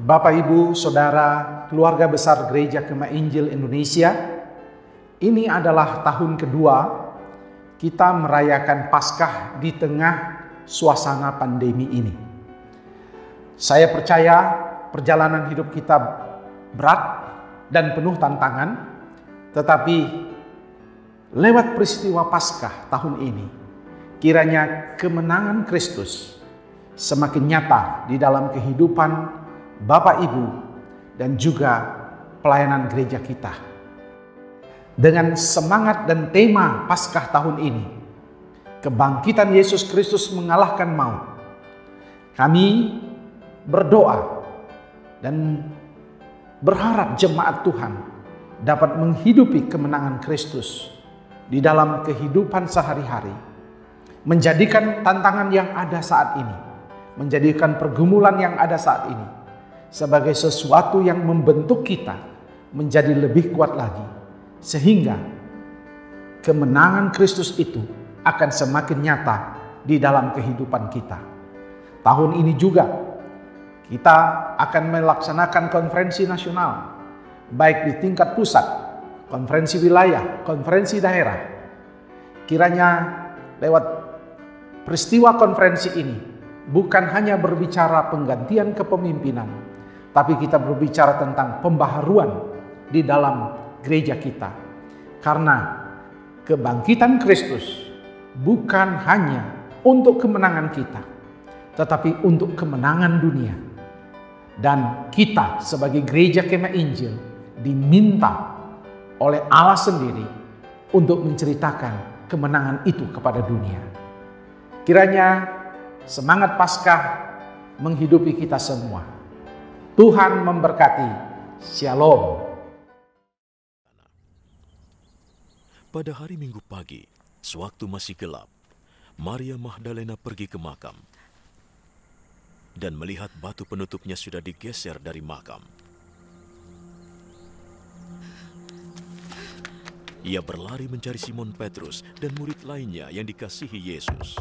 Bapak, Ibu, Saudara, keluarga besar Gereja Kemah Injil Indonesia, ini adalah tahun kedua kita merayakan Paskah di tengah suasana pandemi ini. Saya percaya perjalanan hidup kita berat dan penuh tantangan, tetapi lewat peristiwa Paskah tahun ini, kiranya kemenangan Kristus semakin nyata di dalam kehidupan Bapak, Ibu, dan juga pelayanan gereja kita. Dengan semangat dan tema Paskah tahun ini, kebangkitan Yesus Kristus mengalahkan maut, kami berdoa dan berharap jemaat Tuhan dapat menghidupi kemenangan Kristus di dalam kehidupan sehari-hari, menjadikan tantangan yang ada saat ini, menjadikan pergumulan yang ada saat ini sebagai sesuatu yang membentuk kita menjadi lebih kuat lagi, sehingga kemenangan Kristus itu akan semakin nyata di dalam kehidupan kita. Tahun ini juga kita akan melaksanakan konferensi nasional, baik di tingkat pusat, konferensi wilayah, konferensi daerah. Kiranya lewat peristiwa konferensi ini bukan hanya berbicara penggantian kepemimpinan, tapi kita berbicara tentang pembaharuan di dalam gereja kita. Karena kebangkitan Kristus bukan hanya untuk kemenangan kita, tetapi untuk kemenangan dunia. Dan kita sebagai gereja Kemah Injil diminta oleh Allah sendiri untuk menceritakan kemenangan itu kepada dunia. Kiranya semangat Paskah menghidupi kita semua. Tuhan memberkati. Shalom. Pada hari Minggu pagi, sewaktu masih gelap, Maria Magdalena pergi ke makam dan melihat batu penutupnya sudah digeser dari makam. Ia berlari mencari Simon Petrus dan murid lainnya yang dikasihi Yesus.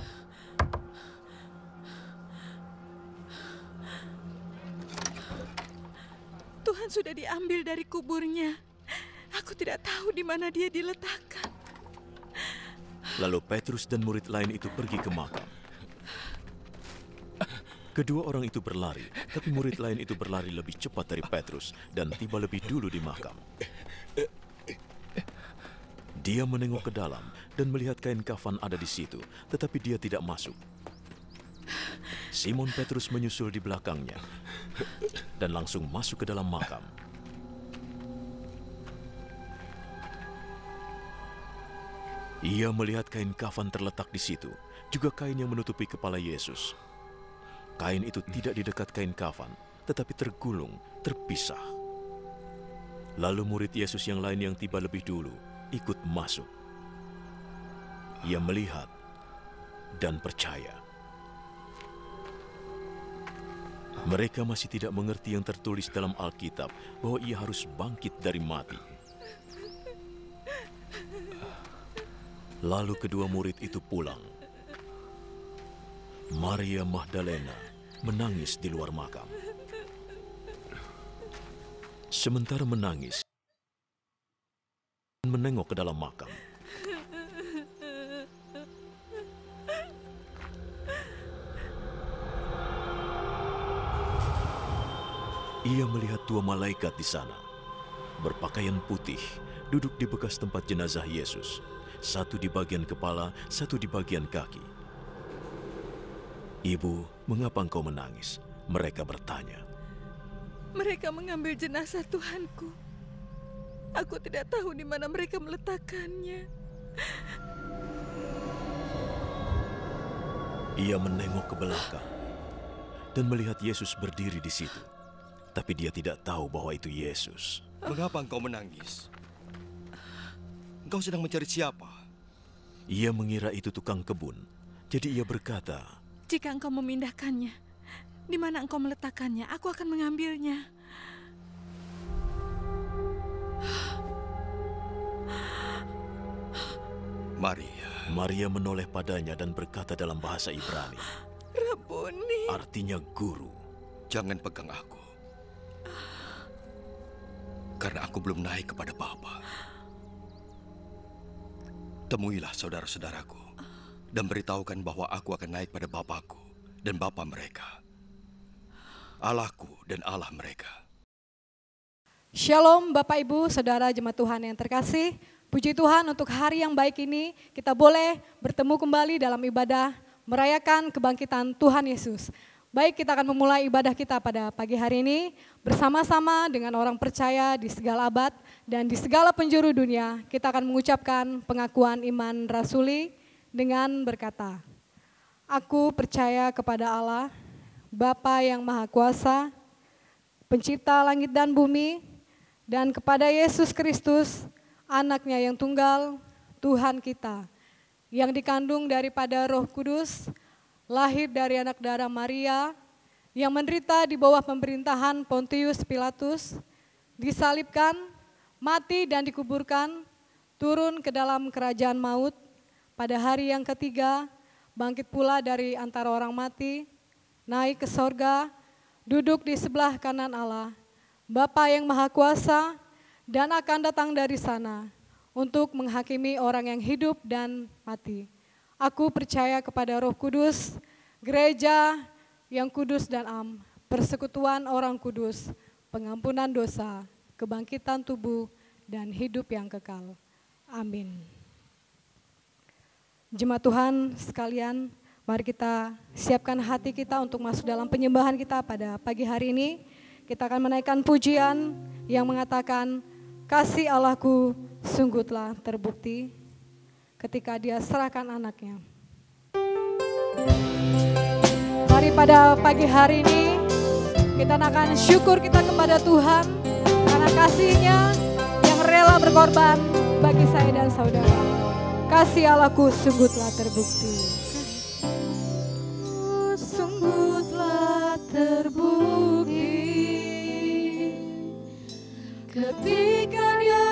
Tuhan sudah diambil dari kuburnya. Aku tidak tahu di mana dia diletakkan. Lalu Petrus dan murid lain itu pergi ke makam. Kedua orang itu berlari, tapi murid lain itu berlari lebih cepat dari Petrus dan tiba lebih dulu di makam. Dia menengok ke dalam dan melihat kain kafan ada di situ, tetapi dia tidak masuk. Simon Petrus menyusul di belakangnya dan langsung masuk ke dalam makam. Ia melihat kain kafan terletak di situ, juga kain yang menutupi kepala Yesus. Kain itu tidak di dekat kain kafan, tetapi tergulung, terpisah. Lalu murid Yesus yang lain yang tiba lebih dulu ikut masuk. Ia melihat dan percaya. Mereka masih tidak mengerti yang tertulis dalam Alkitab bahwa ia harus bangkit dari mati. Lalu kedua murid itu pulang. Maria Magdalena menangis di luar makam. Sementara menangis, menengok ke dalam makam. Ia melihat dua malaikat di sana, berpakaian putih, duduk di bekas tempat jenazah Yesus. Satu di bagian kepala, satu di bagian kaki. "Ibu, mengapa engkau menangis?" mereka bertanya. Mereka mengambil jenazah Tuhanku. Aku tidak tahu di mana mereka meletakkannya. Ia menengok ke belakang dan melihat Yesus berdiri di situ. Tapi dia tidak tahu bahwa itu Yesus. "Mengapa engkau menangis? Engkau sedang mencari siapa?" Ia mengira itu tukang kebun. Jadi ia berkata, "Jika engkau memindahkannya, di mana engkau meletakkannya, aku akan mengambilnya." Maria menoleh padanya dan berkata dalam bahasa Ibrani, "Rabuni." Artinya guru. "Jangan pegang aku. karena aku belum naik kepada Bapa. Temuilah saudara-saudaraku dan beritahukan bahwa aku akan naik pada Bapakku dan Bapa mereka, Allahku dan Allah mereka. Shalom Bapak Ibu, Saudara Jemaat Tuhan yang terkasih. Puji Tuhan untuk hari yang baik ini kita boleh bertemu kembali dalam ibadah merayakan kebangkitan Tuhan Yesus. Baik, kita akan memulai ibadah kita pada pagi hari ini bersama-sama dengan orang percaya di segala abad dan di segala penjuru dunia. Kita akan mengucapkan pengakuan iman rasuli dengan berkata, Aku percaya kepada Allah, Bapa yang Maha Kuasa, Pencipta langit dan bumi, dan kepada Yesus Kristus, Anaknya yang tunggal, Tuhan kita, yang dikandung daripada Roh Kudus, lahir dari anak darah Maria, yang menderita di bawah pemerintahan Pontius Pilatus, disalibkan, mati dan dikuburkan, turun ke dalam kerajaan maut, pada hari yang ketiga, bangkit pula dari antara orang mati, naik ke sorga, duduk di sebelah kanan Allah, Bapa yang Maha Kuasa, dan akan datang dari sana untuk menghakimi orang yang hidup dan mati. Aku percaya kepada Roh Kudus, gereja yang kudus dan am, persekutuan orang kudus, pengampunan dosa, kebangkitan tubuh, dan hidup yang kekal. Amin. Jemaat Tuhan sekalian, mari kita siapkan hati kita untuk masuk dalam penyembahan kita pada pagi hari ini. Kita akan menaikkan pujian yang mengatakan, kasih Allahku sungguh telah terbukti ketika Dia serahkan anaknya. Mari pada pagi hari ini kita naikkan syukur kita kepada Tuhan karena kasih-Nya yang rela berkorban bagi saya dan saudara. Kasih Allahku sungguh telah terbukti. Sungguh telah terbukti ketika Dia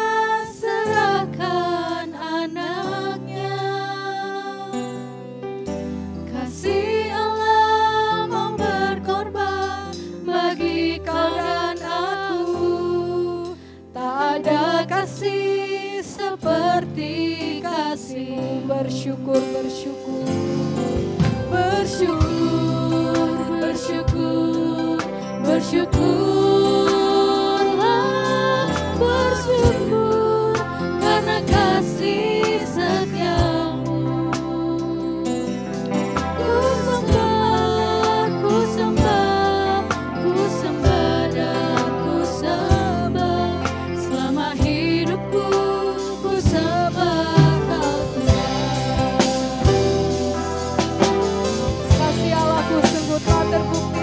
serahkan anaknya. Kasih Allah mau berkorban bagi kau dan aku. Tak ada kasih seperti kasih. Bersyukur, bersyukur, bersyukur, bersyukur, bersyukurlah, bersyukur karena kasih setiamu. Ku sembah, ku sembah, ku sembah dan ku sembah. Selama hidupku ku sembah Kau Tuhan. Kasih Allahku sungguh telah terbukti.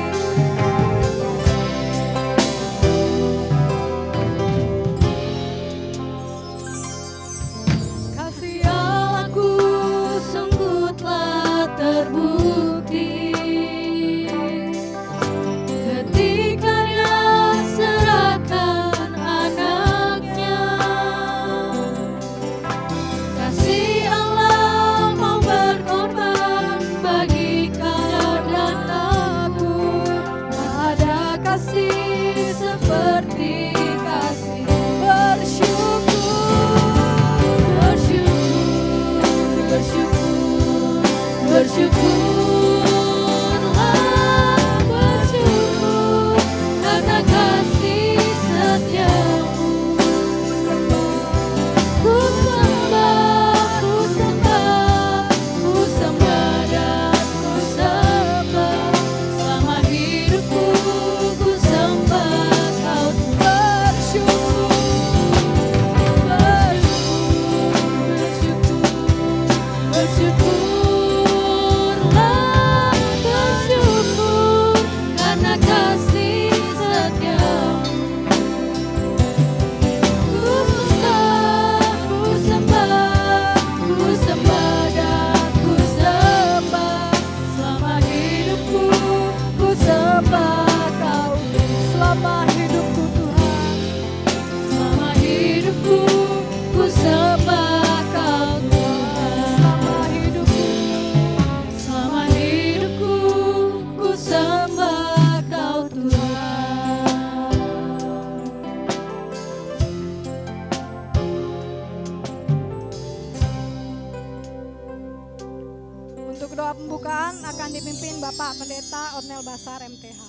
pembukaan akan dipimpin Bapak Pendeta Otnel Basar MTH.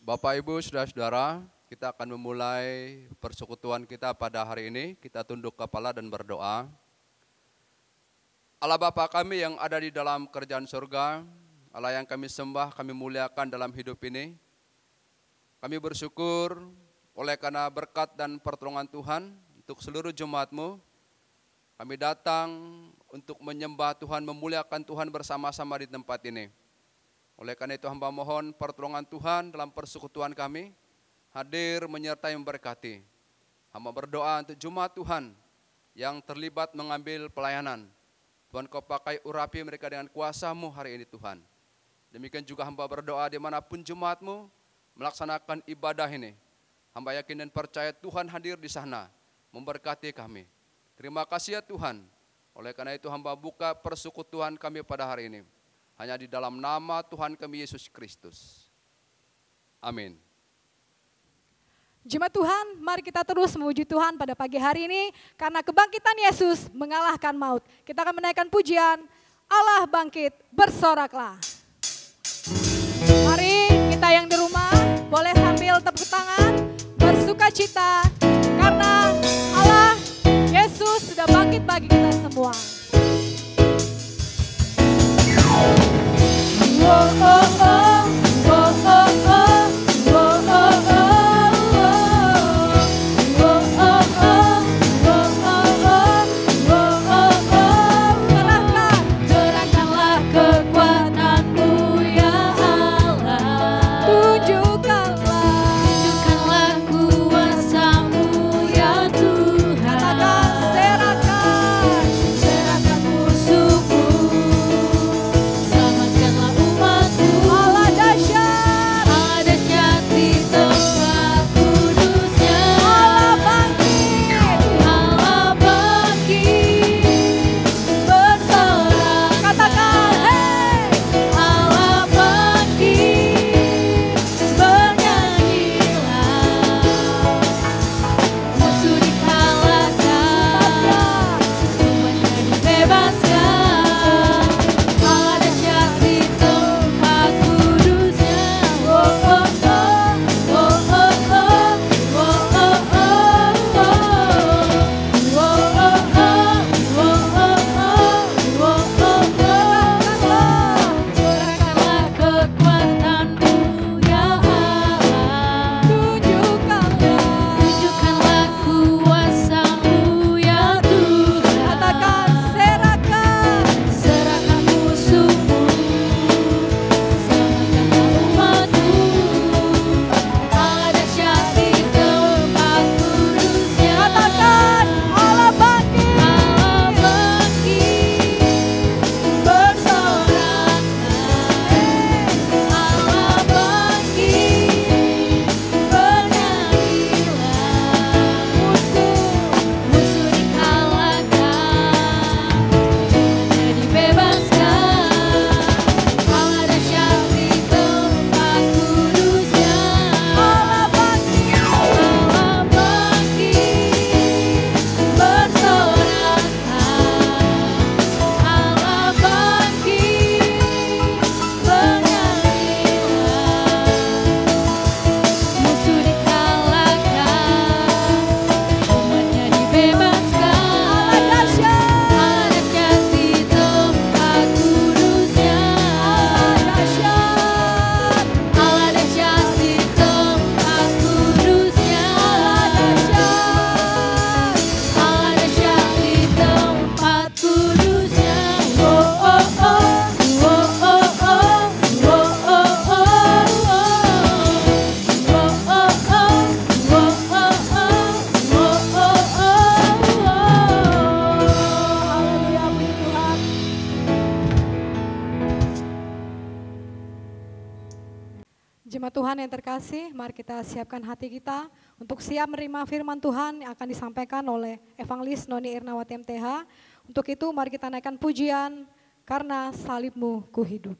Bapak, Ibu, Saudara-saudara, kita akan memulai persekutuan kita pada hari ini. Kita tunduk kepala dan berdoa. Allah Bapa kami yang ada di dalam kerajaan surga, Allah yang kami sembah, kami muliakan dalam hidup ini. Kami bersyukur oleh karena berkat dan pertolongan Tuhan untuk seluruh jemaat-Mu. Kami datang untuk menyembah Tuhan, memuliakan Tuhan bersama-sama di tempat ini. Oleh karena itu hamba mohon pertolongan Tuhan dalam persekutuan kami, hadir menyertai memberkati. Hamba berdoa untuk jemaat Tuhan yang terlibat mengambil pelayanan. Tuhan, Kau pakai urapi mereka dengan kuasa-Mu hari ini Tuhan. Demikian juga hamba berdoa dimanapun jemaat-Mu melaksanakan ibadah ini. Hamba yakin dan percaya Tuhan hadir di sana, memberkati kami. Terima kasih ya Tuhan. Oleh karena itu hamba buka persekutuan kami pada hari ini. Hanya di dalam nama Tuhan kami Yesus Kristus. Amin. Jemaat Tuhan, mari kita terus memuji Tuhan pada pagi hari ini. Karena kebangkitan Yesus mengalahkan maut. Kita akan menaikkan pujian, Allah bangkit, bersoraklah. Mari kita yang di rumah boleh sambil tepuk tangan, bersuka cita. Karena Allah, Yesus sudah bangkit bagi kita semua. Oh, oh, oh, oh, oh, oh, oh, oh, oh. Jemaat Tuhan yang terkasih, mari kita siapkan hati kita untuk siap menerima firman Tuhan yang akan disampaikan oleh Evangelis Noni Irnawati MTH. Untuk itu mari kita naikkan pujian, karena salibmu ku hidup.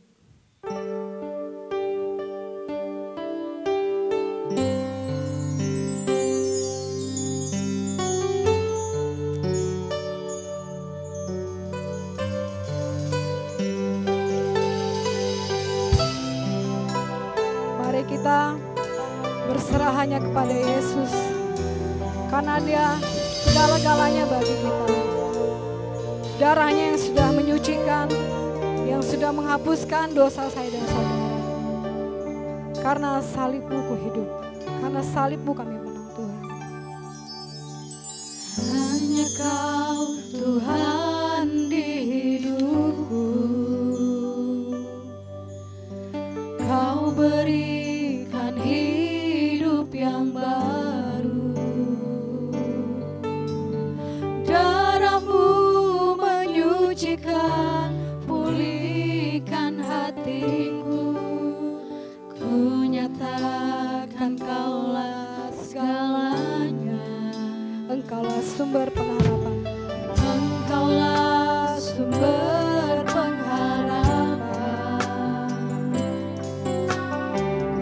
kepada Yesus, karena Dia segala-galanya bagi kita. Darahnya yang sudah menyucikan, yang sudah menghapuskan dosa saya dan saudara. Karena salib-Mu ku hidup, karena salib-Mu kami menang Tuhan. Hanya Kau Tuhan di hidupku, Kau berikan hidup yang baru. Darah-Mu menyucikan, pulihkan hatiku. Ku nyatakan Kaulah segalanya. Engkaulah sumber pengharapan. Engkaulah sumber pengharapan.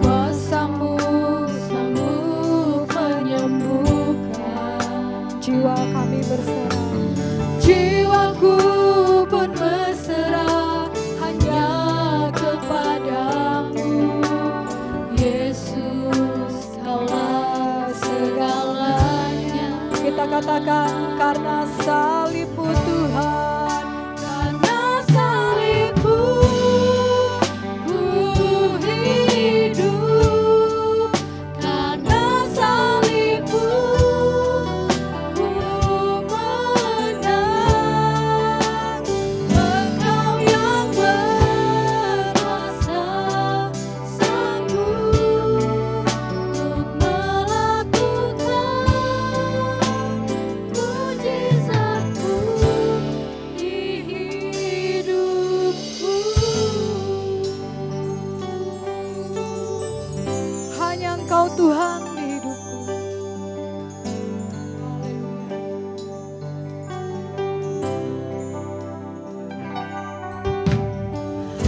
Kuasa-Mu sanggup menyembuhkan. Jiwa kami berserah, jiwaku pun berserah hanya kepadamu. Yesus, Kaulah segalanya. Kita katakan karena salib-Mu Tuhan, karena salib-Mu ku hidup, karena salib-Mu ku menang. Engkau yang berkuasa sanggup untuk melakukan mujizat-Mu di hidupku. Hanya Engkau Tuhan di hidupku.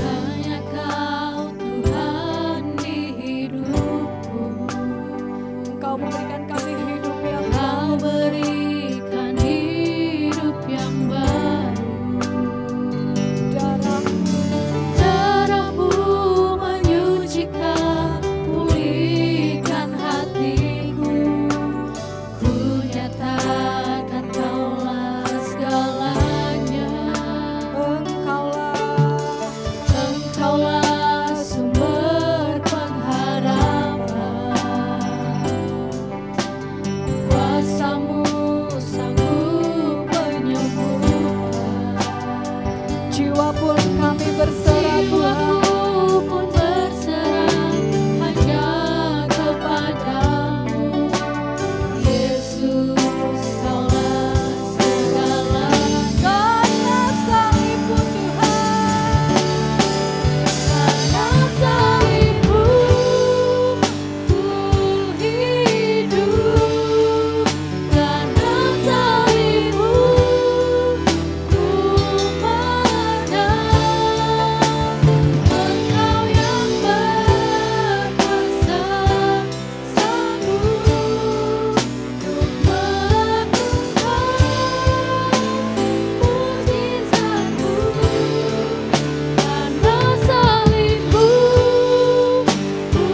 Hanya Kau Tuhan di hidupku. Engkau memberikan kami hidup yang Kau berikan hidup yang baru. Darah-Mu menyucikan, pulihkan hatiku. Ku nyatakan Kaulah segalanya. Engkaulah sumber pengharapan. Kuasa-Mu sanggup menyembuhkan. Jiwa pun kami berserah Tuhan. Jiwaku pun berserah hanya kepadamu. Yesus, Kaulah segalanya. Karena salib-Mu Tuhan, karena salib-Mu ku hidup, karena salib-Mu ku menang. Engkau yang berkuasa sanggup untuk melakukan mujizat-Mu. Karena salib-Mu ku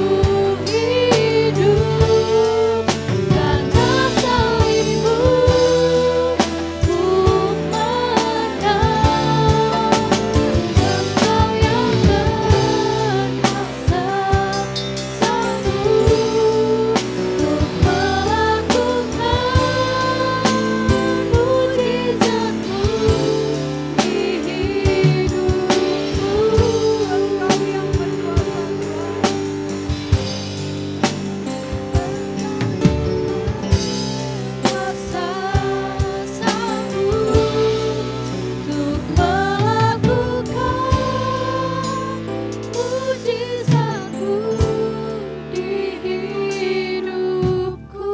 hidup, karena salib-Mu ku menang. Engkau yang berkuasa sanggup untuk melakukan mujizat-Mu di hidupku. Engkau yang berkuasa kuasa sanggup untuk melakukan mujizat-Mu di hidupku.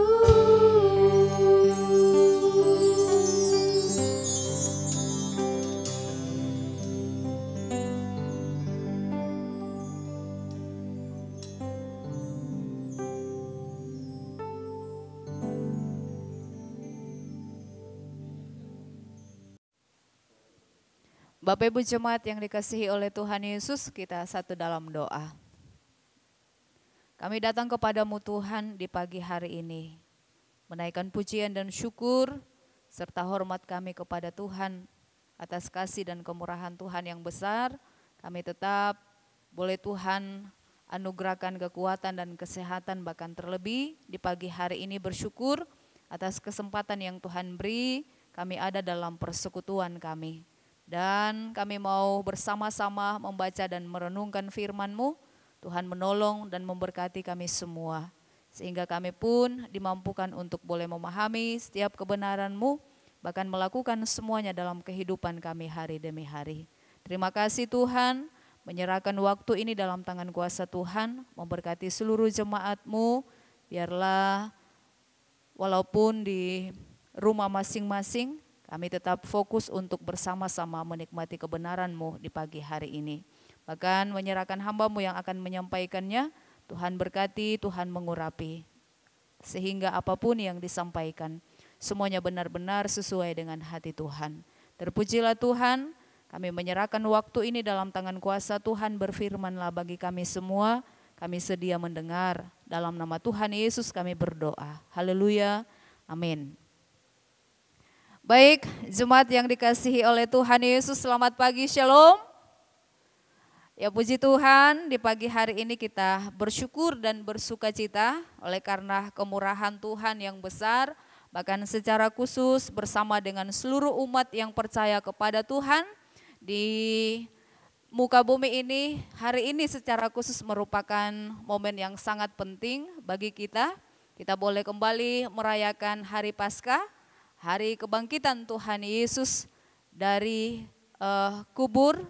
Bapak Ibu Jemaat yang dikasihi oleh Tuhan Yesus, kita satu dalam doa. Kami datang kepadamu Tuhan di pagi hari ini, menaikkan pujian dan syukur serta hormat kami kepada Tuhan atas kasih dan kemurahan Tuhan yang besar. Kami tetap boleh Tuhan anugerahkan kekuatan dan kesehatan, bahkan terlebih di pagi hari ini bersyukur atas kesempatan yang Tuhan beri. Kami ada dalam persekutuan kami, dan kami mau bersama-sama membaca dan merenungkan firman-Mu. Tuhan menolong dan memberkati kami semua, sehingga kami pun dimampukan untuk boleh memahami setiap kebenaran-Mu, bahkan melakukan semuanya dalam kehidupan kami hari demi hari. Terima kasih Tuhan, menyerahkan waktu ini dalam tangan kuasa Tuhan, memberkati seluruh jemaat-Mu. Biarlah walaupun di rumah masing-masing, kami tetap fokus untuk bersama-sama menikmati kebenaran-Mu di pagi hari ini. Bahkan menyerahkan hamba-Mu yang akan menyampaikannya, Tuhan berkati, Tuhan mengurapi. Sehingga apapun yang disampaikan, semuanya benar-benar sesuai dengan hati Tuhan. Terpujilah Tuhan, kami menyerahkan waktu ini dalam tangan kuasa Tuhan. Berfirman-Lah bagi kami semua, kami sedia mendengar. Dalam nama Tuhan Yesus kami berdoa. Haleluya, amin. Baik, jemaat yang dikasihi oleh Tuhan Yesus, selamat pagi, shalom. Ya puji Tuhan, di pagi hari ini kita bersyukur dan bersuka cita oleh karena kemurahan Tuhan yang besar, bahkan secara khusus bersama dengan seluruh umat yang percaya kepada Tuhan di muka bumi ini. Hari ini secara khusus merupakan momen yang sangat penting bagi kita. Kita boleh kembali merayakan hari Paskah, hari kebangkitan Tuhan Yesus dari kubur,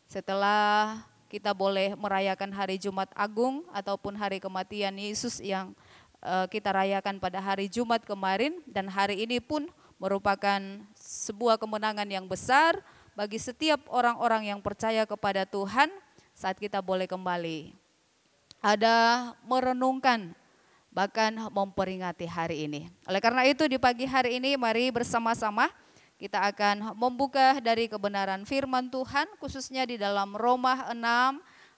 setelah kita boleh merayakan hari Jumat Agung ataupun hari kematian Yesus yang kita rayakan pada hari Jumat kemarin. Dan hari ini pun merupakan sebuah kemenangan yang besar bagi setiap orang-orang yang percaya kepada Tuhan saat kita boleh kembali ada merenungkan, bahkan memperingati hari ini. Oleh karena itu di pagi hari ini mari bersama-sama kita akan membuka dari kebenaran firman Tuhan, khususnya di dalam Roma 6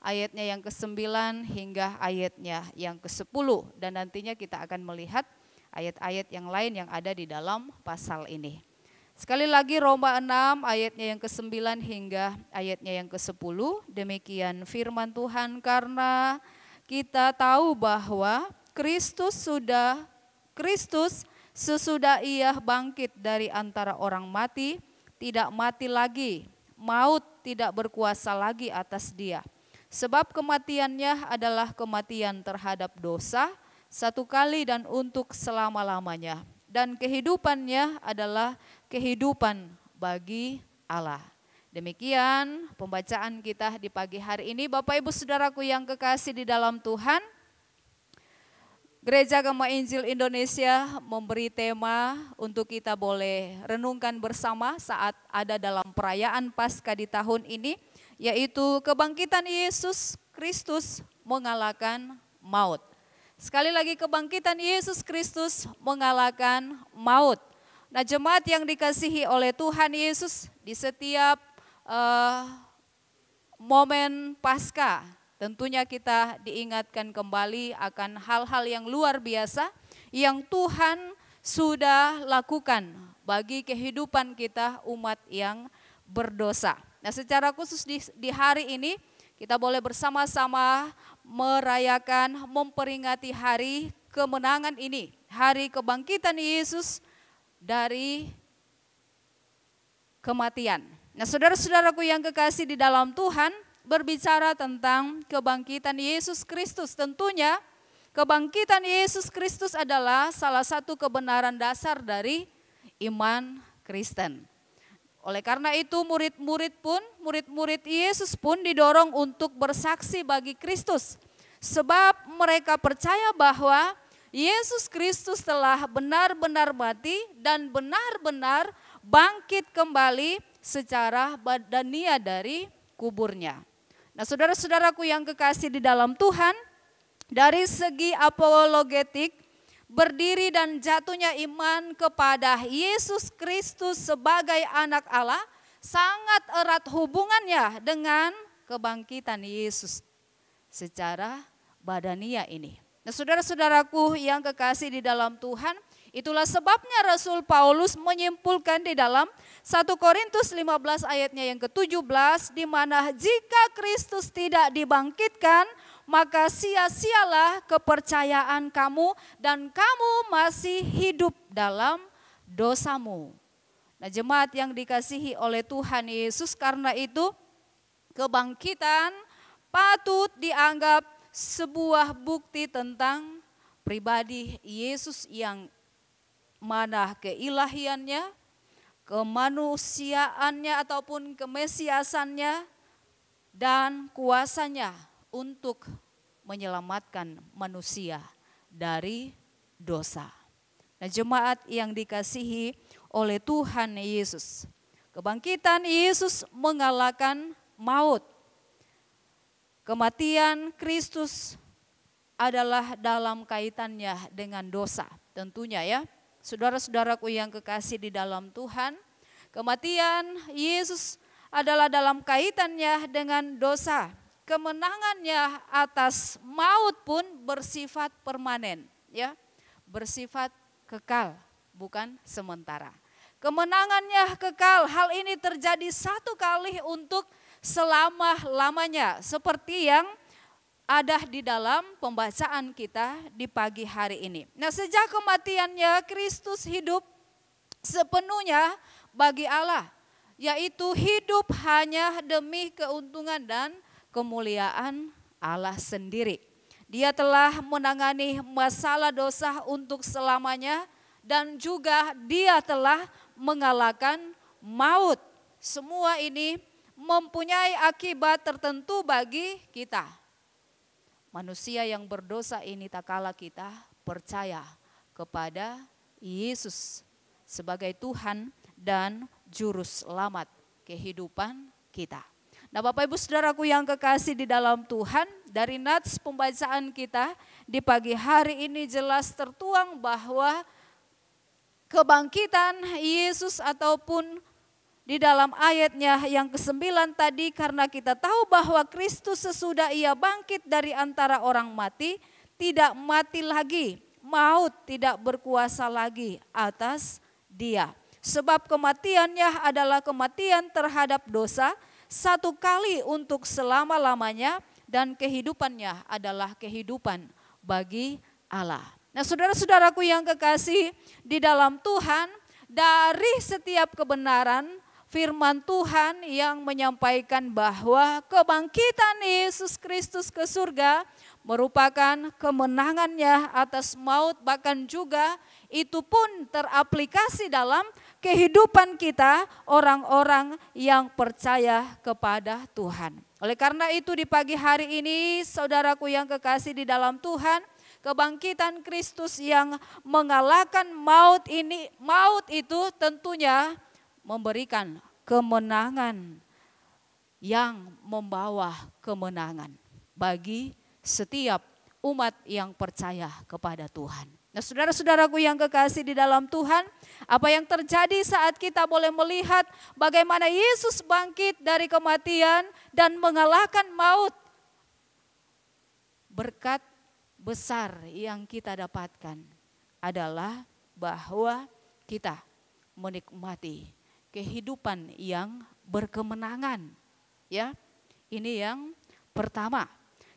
ayatnya yang ke-9 hingga ayatnya yang ke-10. Dan nantinya kita akan melihat ayat-ayat yang lain yang ada di dalam pasal ini. Sekali lagi Roma 6 ayatnya yang ke-9 hingga ayatnya yang ke-10. Demikian firman Tuhan, karena kita tahu bahwa Kristus sesudah ia bangkit dari antara orang mati, tidak mati lagi, maut tidak berkuasa lagi atas dia. Sebab kematiannya adalah kematian terhadap dosa, satu kali dan untuk selama-lamanya. Dan kehidupannya adalah kehidupan bagi Allah. Demikian pembacaan kita di pagi hari ini. Bapak Ibu Saudaraku yang kekasih di dalam Tuhan, Gereja Gema Injil Indonesia memberi tema untuk kita boleh renungkan bersama saat ada dalam perayaan Paskah di tahun ini, yaitu kebangkitan Yesus Kristus mengalahkan maut. Sekali lagi, kebangkitan Yesus Kristus mengalahkan maut. Nah, jemaat yang dikasihi oleh Tuhan Yesus, di setiap momen Paskah tentunya kita diingatkan kembali akan hal-hal yang luar biasa yang Tuhan sudah lakukan bagi kehidupan kita umat yang berdosa. Nah, secara khusus di hari ini kita boleh bersama-sama merayakan, memperingati hari kemenangan ini, hari kebangkitan Yesus dari kematian. Nah, saudara-saudaraku yang kekasih di dalam Tuhan, berbicara tentang kebangkitan Yesus Kristus. Tentunya kebangkitan Yesus Kristus adalah salah satu kebenaran dasar dari iman Kristen. Oleh karena itu murid-murid Yesus pun didorong untuk bersaksi bagi Kristus. Sebab mereka percaya bahwa Yesus Kristus telah benar-benar mati dan benar-benar bangkit kembali secara badania dari kuburnya. Nah, saudara-saudaraku yang kekasih di dalam Tuhan, dari segi apologetik, berdiri dan jatuhnya iman kepada Yesus Kristus sebagai anak Allah sangat erat hubungannya dengan kebangkitan Yesus secara badania ini. Nah, saudara-saudaraku yang kekasih di dalam Tuhan, itulah sebabnya Rasul Paulus menyimpulkan di dalam 1 Korintus 15 ayatnya yang ke-17, di mana jika Kristus tidak dibangkitkan, maka sia-sialah kepercayaan kamu dan kamu masih hidup dalam dosamu. Nah, jemaat yang dikasihi oleh Tuhan Yesus, karena itu kebangkitan patut dianggap sebuah bukti tentang pribadi Yesus yang mana keilahiannya, kemanusiaannya ataupun kemesiasannya, dan kuasanya untuk menyelamatkan manusia dari dosa. Nah, jemaat yang dikasihi oleh Tuhan Yesus, kebangkitan Yesus mengalahkan maut. Kematian Kristus adalah dalam kaitannya dengan dosa, tentunya ya. Saudara-saudaraku yang kekasih di dalam Tuhan, kematian Yesus adalah dalam kaitannya dengan dosa. Kemenangannya atas maut pun bersifat permanen, ya, bersifat kekal, bukan sementara. Kemenangannya kekal, hal ini terjadi satu kali untuk selama-lamanya, seperti yang ada di dalam pembacaan kita di pagi hari ini. Nah, sejak kematiannya Kristus hidup sepenuhnya bagi Allah, yaitu hidup hanya demi keuntungan dan kemuliaan Allah sendiri. Dia telah menangani masalah dosa untuk selamanya dan juga dia telah mengalahkan maut. Semua ini mempunyai akibat tertentu bagi kita. Manusia yang berdosa ini tak kalah kita percaya kepada Yesus sebagai Tuhan dan Juru Selamat kehidupan kita. Nah, Bapak Ibu Saudaraku yang kekasih di dalam Tuhan, dari nats pembacaan kita di pagi hari ini jelas tertuang bahwa kebangkitan Yesus ataupun di dalam ayatnya yang ke-9 tadi, karena kita tahu bahwa Kristus sesudah ia bangkit dari antara orang mati, tidak mati lagi, maut tidak berkuasa lagi atas dia. Sebab kematiannya adalah kematian terhadap dosa, satu kali untuk selama-lamanya, dan kehidupannya adalah kehidupan bagi Allah. Nah, saudara-saudaraku yang kekasih di dalam Tuhan, dari setiap kebenaran firman Tuhan yang menyampaikan bahwa kebangkitan Yesus Kristus ke surga merupakan kemenangannya atas maut, bahkan juga itu pun teraplikasi dalam kehidupan kita orang-orang yang percaya kepada Tuhan. Oleh karena itu di pagi hari ini saudaraku yang kekasih di dalam Tuhan, kebangkitan Kristus yang mengalahkan maut itu tentunya memberikan kemenangan yang membawa kemenangan bagi setiap umat yang percaya kepada Tuhan. Nah, saudara-saudaraku yang kekasih di dalam Tuhan, apa yang terjadi saat kita boleh melihat bagaimana Yesus bangkit dari kematian dan mengalahkan maut? Berkat besar yang kita dapatkan adalah bahwa kita menikmati kehidupan yang berkemenangan. Ya, ini yang pertama.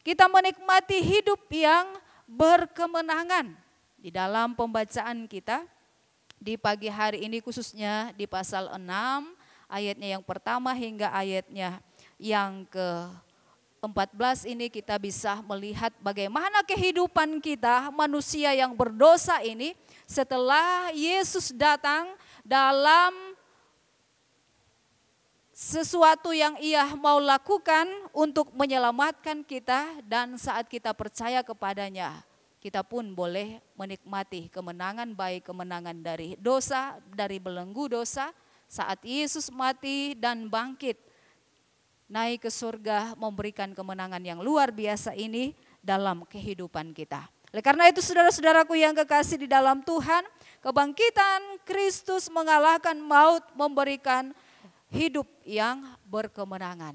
Kita menikmati hidup yang berkemenangan. Di dalam pembacaan kita di pagi hari ini khususnya di pasal 6 ayatnya yang pertama hingga ayatnya yang ke-14 ini kita bisa melihat bagaimana kehidupan kita manusia yang berdosa ini setelah Yesus datang dalam sesuatu yang ia mau lakukan untuk menyelamatkan kita, dan saat kita percaya kepadanya, kita pun boleh menikmati kemenangan, baik kemenangan dari dosa, dari belenggu dosa, saat Yesus mati dan bangkit, naik ke surga, memberikan kemenangan yang luar biasa ini dalam kehidupan kita. Oleh karena itu saudara-saudaraku yang kekasih di dalam Tuhan, kebangkitan Kristus mengalahkan maut, memberikan hidup yang berkemenangan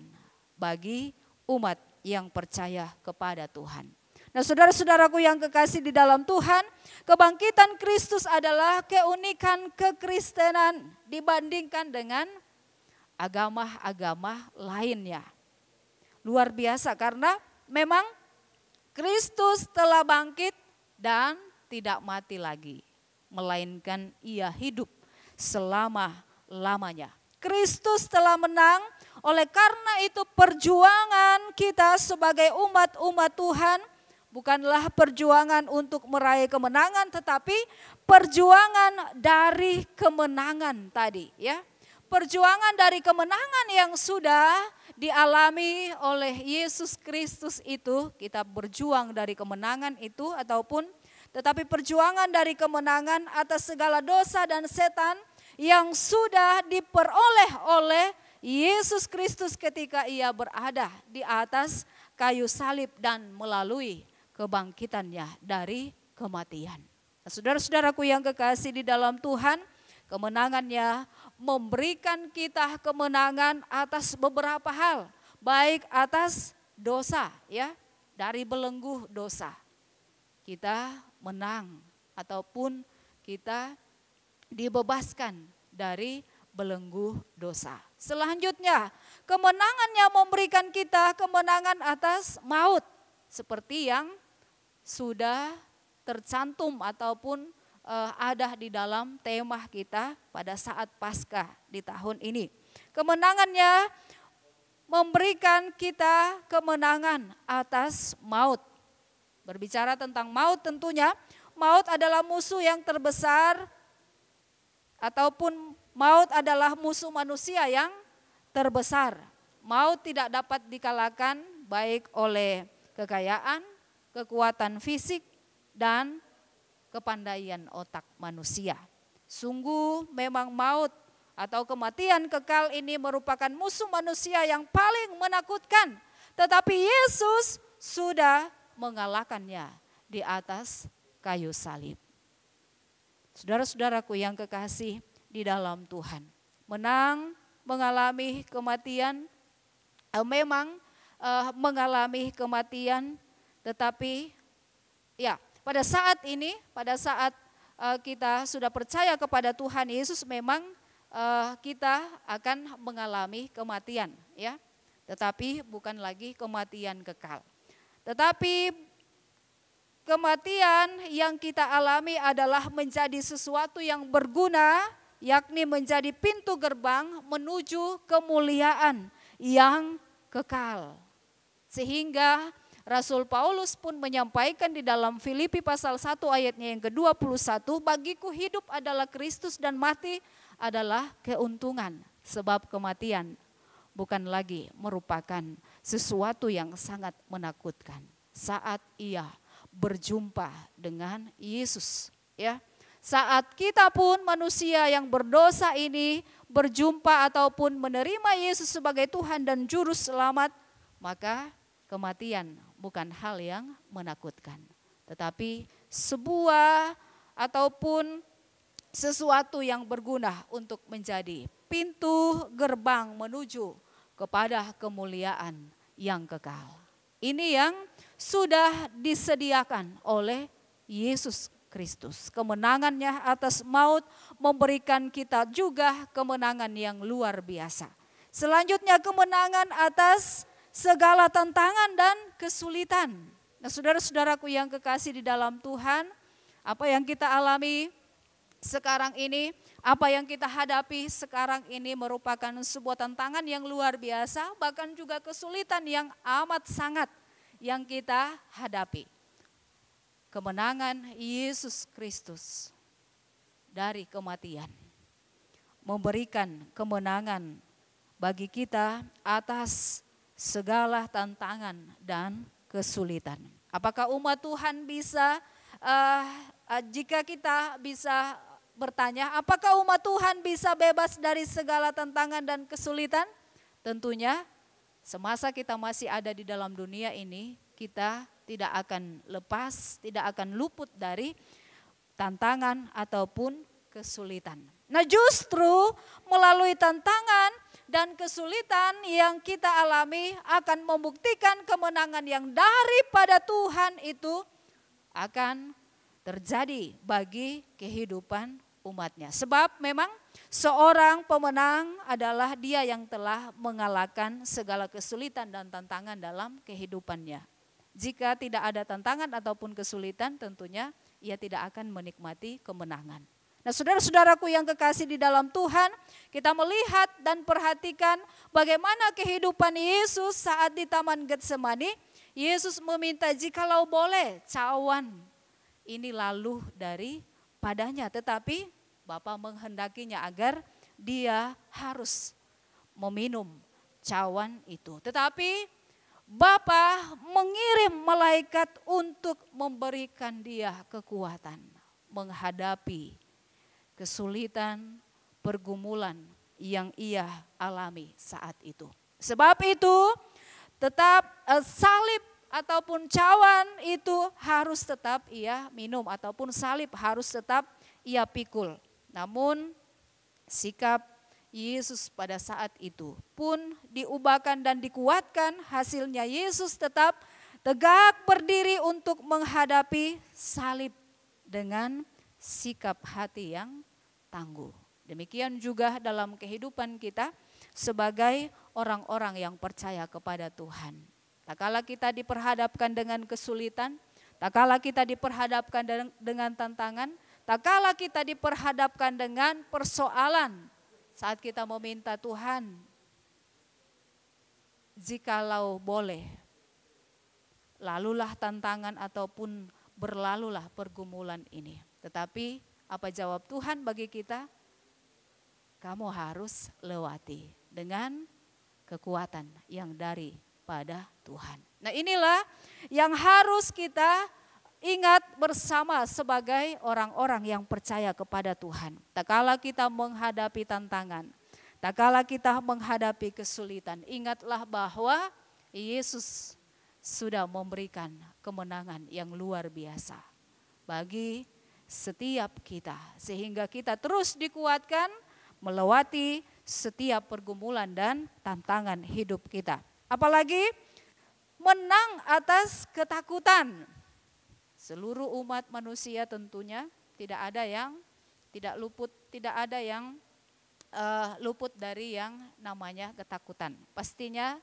bagi umat yang percaya kepada Tuhan. Nah, Nah, saudara-saudaraku yang kekasih di dalam Tuhan, kebangkitan Kristus adalah keunikan kekristenan dibandingkan dengan agama-agama lainnya. Luar biasa karena memang Kristus telah bangkit dan tidak mati lagi, melainkan ia hidup selama-lamanya. Kristus telah menang, oleh karena itu perjuangan kita sebagai umat-umat Tuhan bukanlah perjuangan untuk meraih kemenangan, tetapi perjuangan dari kemenangan tadi, ya. Perjuangan dari kemenangan yang sudah dialami oleh Yesus Kristus itu, kita berjuang dari kemenangan itu tetapi perjuangan dari kemenangan atas segala dosa dan setan yang sudah diperoleh oleh Yesus Kristus ketika ia berada di atas kayu salib dan melalui kebangkitannya dari kematian. Nah, saudara-saudaraku yang kekasih di dalam Tuhan, kemenangannya memberikan kita kemenangan atas beberapa hal, baik atas dosa, ya, dari belenggu dosa. Kita menang ataupun kita dibebaskan dari belenggu dosa. Selanjutnya, kemenangannya memberikan kita kemenangan atas maut, seperti yang sudah tercantum ataupun ada di dalam tema kita pada saat Paskah di tahun ini. Kemenangannya memberikan kita kemenangan atas maut. Berbicara tentang maut, tentunya maut adalah musuh yang terbesar, ataupun maut adalah musuh manusia yang terbesar. Maut tidak dapat dikalahkan baik oleh kekayaan, kekuatan fisik, dan kepandaian otak manusia. Sungguh memang maut atau kematian kekal ini merupakan musuh manusia yang paling menakutkan. Tetapi Yesus sudah mengalahkannya di atas kayu salib. Saudara-saudaraku yang kekasih di dalam Tuhan, menang mengalami kematian, memang mengalami kematian, tetapi ya pada saat ini, pada saat kita sudah percaya kepada Tuhan Yesus, memang kita akan mengalami kematian, ya, tetapi bukan lagi kematian kekal. Tetapi kematian yang kita alami adalah menjadi sesuatu yang berguna, yakni menjadi pintu gerbang menuju kemuliaan yang kekal. Sehingga Rasul Paulus pun menyampaikan di dalam Filipi pasal 1 ayatnya yang ke-21, bagiku hidup adalah Kristus dan mati adalah keuntungan, sebab kematian bukan lagi merupakan sesuatu yang sangat menakutkan saat ia berjumpa dengan Yesus, ya. Saat kita pun manusia yang berdosa ini berjumpa ataupun menerima Yesus sebagai Tuhan dan juru selamat, maka kematian bukan hal yang menakutkan, tetapi sebuah ataupun sesuatu yang berguna untuk menjadi pintu gerbang menuju kepada kemuliaan yang kekal. Ini yang sudah disediakan oleh Yesus Kristus. Kemenangannya atas maut memberikan kita juga kemenangan yang luar biasa. Selanjutnya kemenangan atas segala tantangan dan kesulitan. Nah, saudara-saudaraku yang kekasih di dalam Tuhan, apa yang kita alami sekarang ini, apa yang kita hadapi sekarang ini merupakan sebuah tantangan yang luar biasa, bahkan juga kesulitan yang amat sangat yang kita hadapi. Kemenangan Yesus Kristus dari kematian memberikan kemenangan bagi kita atas segala tantangan dan kesulitan. Apakah umat Tuhan bisa, jika kita bisa bertanya, apakah umat Tuhan bisa bebas dari segala tantangan dan kesulitan? Tentunya semasa kita masih ada di dalam dunia ini, kita tidak akan lepas, tidak akan luput dari tantangan ataupun kesulitan. Nah, justru melalui tantangan, dan kesulitan yang kita alami akan membuktikan kemenangan yang daripada Tuhan itu akan terjadi bagi kehidupan umatnya. Sebab memang seorang pemenang adalah dia yang telah mengalahkan segala kesulitan dan tantangan dalam kehidupannya. Jika tidak ada tantangan ataupun kesulitan, tentunya ia tidak akan menikmati kemenangan. Nah, saudara-saudaraku yang kekasih di dalam Tuhan, kita melihat dan perhatikan bagaimana kehidupan Yesus saat di Taman Getsemani. Yesus meminta jikalau boleh cawan ini lalu daripadanya, tetapi Bapa menghendakinya agar dia harus meminum cawan itu. Tetapi Bapa mengirim malaikat untuk memberikan dia kekuatan menghadapi kesulitan, pergumulan yang ia alami saat itu. Sebab itu tetap salib ataupun cawan itu harus tetap ia minum, ataupun salib harus tetap ia pikul. Namun sikap Yesus pada saat itu pun diubahkan dan dikuatkan, hasilnya Yesus tetap tegak berdiri untuk menghadapi salib dengan sikap hati yang tangguh. Demikian juga dalam kehidupan kita sebagai orang-orang yang percaya kepada Tuhan. Tak kala kita diperhadapkan dengan kesulitan, tak kala kita diperhadapkan dengan tantangan, tak kala kita diperhadapkan dengan persoalan, saat kita meminta Tuhan, jikalau boleh, lalulah tantangan ataupun berlalulah pergumulan ini. Tetapi apa jawab Tuhan bagi kita? Kamu harus lewati dengan kekuatan yang daripada Tuhan. Nah, inilah yang harus kita ingat bersama sebagai orang-orang yang percaya kepada Tuhan. Tak kala kita menghadapi tantangan, tak kala kita menghadapi kesulitan, ingatlah bahwa Yesus sudah memberikan kemenangan yang luar biasa bagi setiap kita, sehingga kita terus dikuatkan melewati setiap pergumulan dan tantangan hidup kita. Apalagi menang atas ketakutan. Seluruh umat manusia tentunya tidak ada yang luput dari yang namanya ketakutan. Pastinya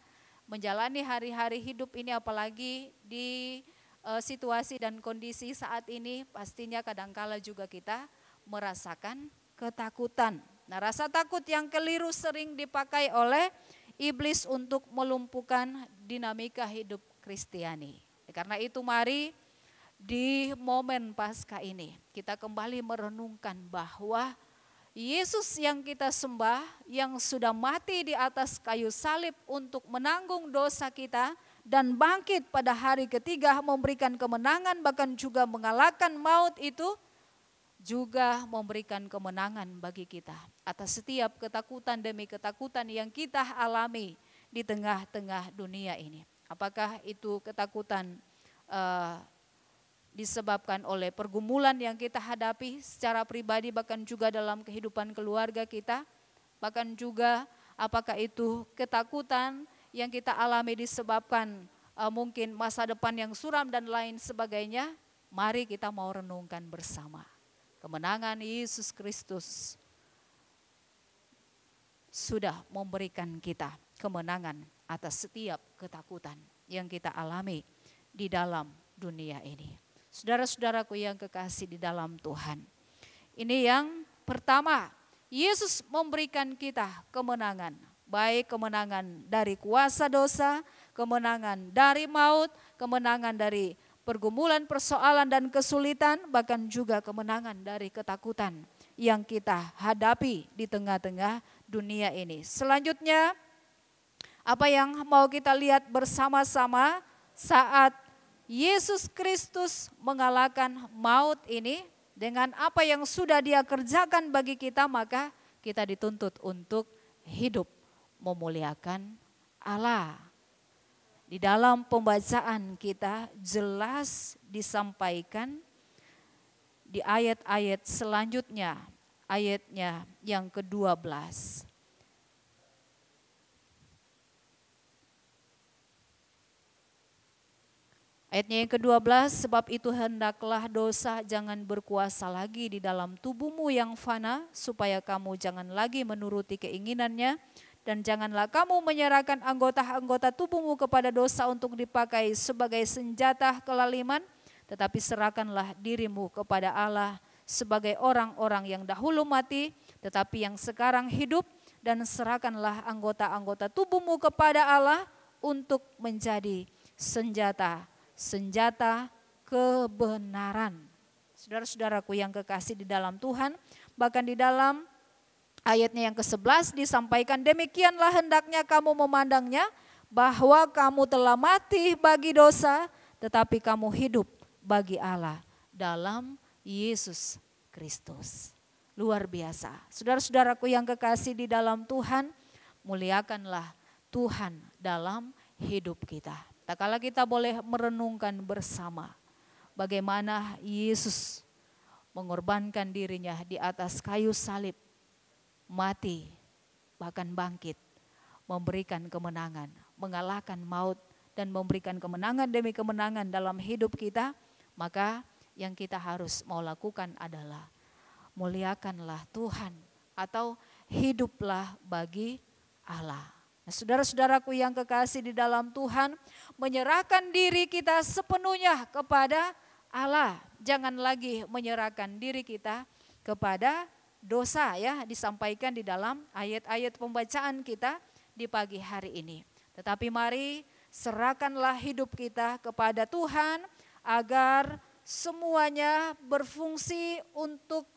menjalani hari-hari hidup ini, apalagi di situasi dan kondisi saat ini, pastinya kadangkala juga kita merasakan ketakutan. Nah, rasa takut yang keliru sering dipakai oleh iblis untuk melumpuhkan dinamika hidup Kristiani. Karena itu mari di momen Paskah ini kita kembali merenungkan bahwa Yesus yang kita sembah, yang sudah mati di atas kayu salib untuk menanggung dosa kita dan bangkit pada hari ketiga memberikan kemenangan, bahkan juga mengalahkan maut, itu juga memberikan kemenangan bagi kita atas setiap ketakutan demi ketakutan yang kita alami di tengah-tengah dunia ini. Apakah itu ketakutan disebabkan oleh pergumulan yang kita hadapi secara pribadi, bahkan juga dalam kehidupan keluarga kita, bahkan juga apakah itu ketakutan yang kita alami disebabkan mungkin masa depan yang suram dan lain sebagainya. Mari kita mau renungkan bersama. Kemenangan Yesus Kristus sudah memberikan kita kemenangan atas setiap ketakutan yang kita alami di dalam dunia ini. Saudara-saudaraku yang kekasih di dalam Tuhan, ini yang pertama, Yesus memberikan kita kemenangan, baik kemenangan dari kuasa dosa, kemenangan dari maut, kemenangan dari pergumulan, persoalan dan kesulitan, bahkan juga kemenangan dari ketakutan yang kita hadapi di tengah-tengah dunia ini. Selanjutnya, apa yang mau kita lihat bersama-sama saat Yesus Kristus mengalahkan maut ini, dengan apa yang sudah Dia kerjakan bagi kita, maka kita dituntut untuk hidup memuliakan Allah. Di dalam pembacaan kita jelas disampaikan di ayat-ayat selanjutnya, ayatnya yang ke-12. Ayatnya yang ke-12, sebab itu hendaklah dosa jangan berkuasa lagi di dalam tubuhmu yang fana, supaya kamu jangan lagi menuruti keinginannya, dan janganlah kamu menyerahkan anggota-anggota tubuhmu kepada dosa untuk dipakai sebagai senjata kelaliman, tetapi serahkanlah dirimu kepada Allah sebagai orang-orang yang dahulu mati, tetapi yang sekarang hidup, dan serahkanlah anggota-anggota tubuhmu kepada Allah untuk menjadi senjata kebenaran. Saudara-saudaraku yang kekasih di dalam Tuhan, bahkan di dalam ayatnya yang ke-11 disampaikan, demikianlah hendaknya kamu memandangnya, bahwa kamu telah mati bagi dosa, tetapi kamu hidup bagi Allah dalam Yesus Kristus. Luar biasa. Saudara-saudaraku yang kekasih di dalam Tuhan, muliakanlah Tuhan dalam hidup kita. Tak kala kita boleh merenungkan bersama bagaimana Yesus mengorbankan dirinya di atas kayu salib, mati, bahkan bangkit, memberikan kemenangan, mengalahkan maut, dan memberikan kemenangan demi kemenangan dalam hidup kita, maka yang kita harus mau lakukan adalah muliakanlah Tuhan atau hiduplah bagi Allah. Nah, saudara-saudaraku yang kekasih di dalam Tuhan, menyerahkan diri kita sepenuhnya kepada Allah. Jangan lagi menyerahkan diri kita kepada dosa, ya, disampaikan di dalam ayat-ayat pembacaan kita di pagi hari ini. Tetapi mari serahkanlah hidup kita kepada Tuhan agar semuanya berfungsi untuk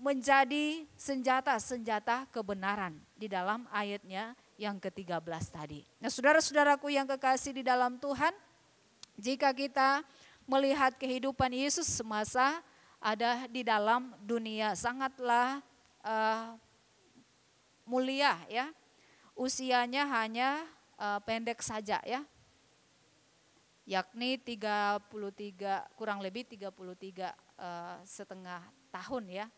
menjadi senjata-senjata kebenaran di dalam ayatnya yang ke-13 tadi. Nah, saudara-saudaraku yang kekasih di dalam Tuhan, jika kita melihat kehidupan Yesus semasa ada di dalam dunia sangatlah mulia, ya. Usianya hanya pendek saja, ya. Yakni 33 kurang lebih 33 setengah tahun, ya.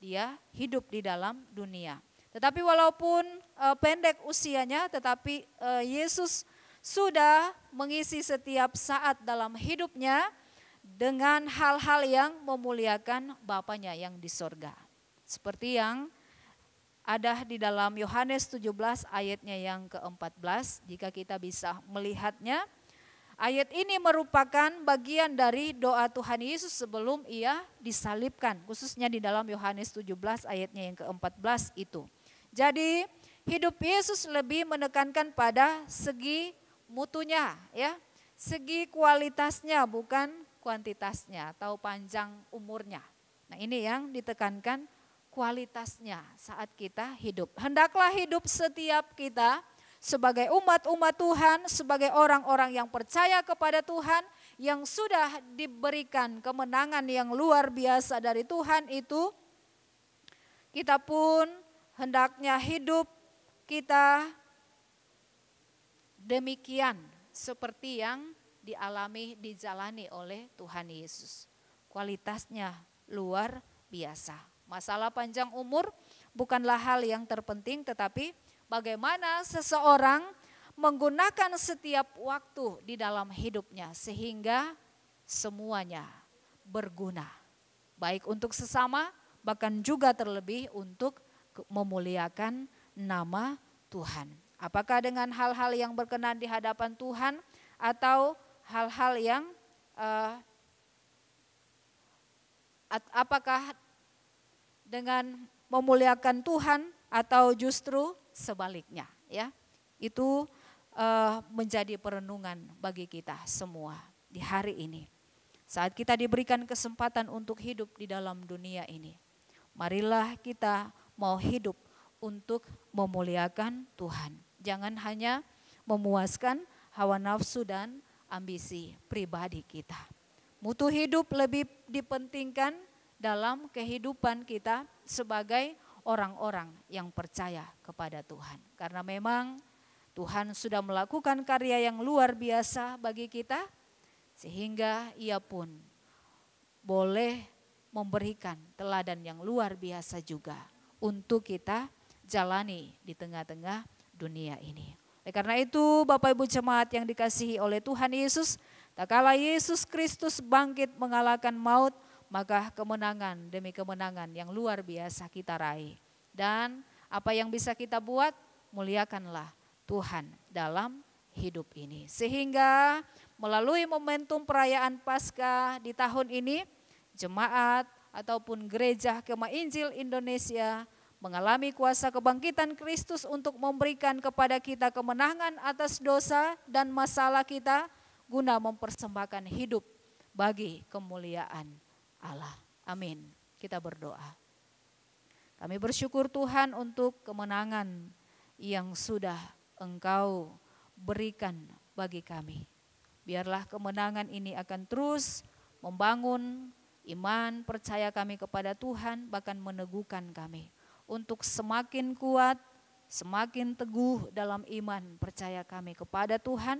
Dia hidup di dalam dunia. Tetapi walaupun pendek usianya, tetapi Yesus sudah mengisi setiap saat dalam hidupnya dengan hal-hal yang memuliakan Bapanya yang di sorga. Seperti yang ada di dalam Yohanes 17 ayatnya yang ke-14, jika kita bisa melihatnya. Ayat ini merupakan bagian dari doa Tuhan Yesus sebelum ia disalibkan, khususnya di dalam Yohanes 17 ayatnya yang ke-14 itu. Jadi hidup Yesus lebih menekankan pada segi mutunya, ya, segi kualitasnya bukan kuantitasnya atau panjang umurnya. Nah, ini yang ditekankan, kualitasnya saat kita hidup. Hendaklah hidup setiap kita sebagai umat-umat Tuhan, sebagai orang-orang yang percaya kepada Tuhan, yang sudah diberikan kemenangan yang luar biasa dari Tuhan itu, kita pun hendaknya hidup kita demikian seperti yang dijalani oleh Tuhan Yesus. Kualitasnya luar biasa. Masalah panjang umur bukanlah hal yang terpenting, tetapi bagaimana seseorang menggunakan setiap waktu di dalam hidupnya sehingga semuanya berguna. Baik untuk sesama, bahkan juga terlebih untuk memuliakan nama Tuhan. Apakah dengan hal-hal yang berkenan di hadapan Tuhan atau hal-hal yang apakah dengan memuliakan Tuhan atau justru sebaliknya, ya. Itu menjadi perenungan bagi kita semua di hari ini. Saat kita diberikan kesempatan untuk hidup di dalam dunia ini, marilah kita mau hidup untuk memuliakan Tuhan. Jangan hanya memuaskan hawa nafsu dan ambisi pribadi kita. Mutu hidup lebih dipentingkan dalam kehidupan kita sebagai orang-orang yang percaya kepada Tuhan. Karena memang Tuhan sudah melakukan karya yang luar biasa bagi kita, sehingga Ia pun boleh memberikan teladan yang luar biasa juga untuk kita jalani di tengah-tengah dunia ini. Oleh karena itu, Bapak Ibu jemaat yang dikasihi oleh Tuhan Yesus, Tak kala Yesus Kristus bangkit mengalahkan maut, maka kemenangan demi kemenangan yang luar biasa kita raih. Dan apa yang bisa kita buat? Muliakanlah Tuhan dalam hidup ini. Sehingga melalui momentum perayaan Paskah di tahun ini, jemaat ataupun gereja Kemah Injil Indonesia mengalami kuasa kebangkitan Kristus untuk memberikan kepada kita kemenangan atas dosa dan masalah kita guna mempersembahkan hidup bagi kemuliaan Allah. Amin. Kita berdoa. Kami bersyukur Tuhan untuk kemenangan yang sudah Engkau berikan bagi kami. Biarlah kemenangan ini akan terus membangun iman percaya kami kepada Tuhan, bahkan meneguhkan kami untuk semakin kuat, semakin teguh dalam iman percaya kami kepada Tuhan,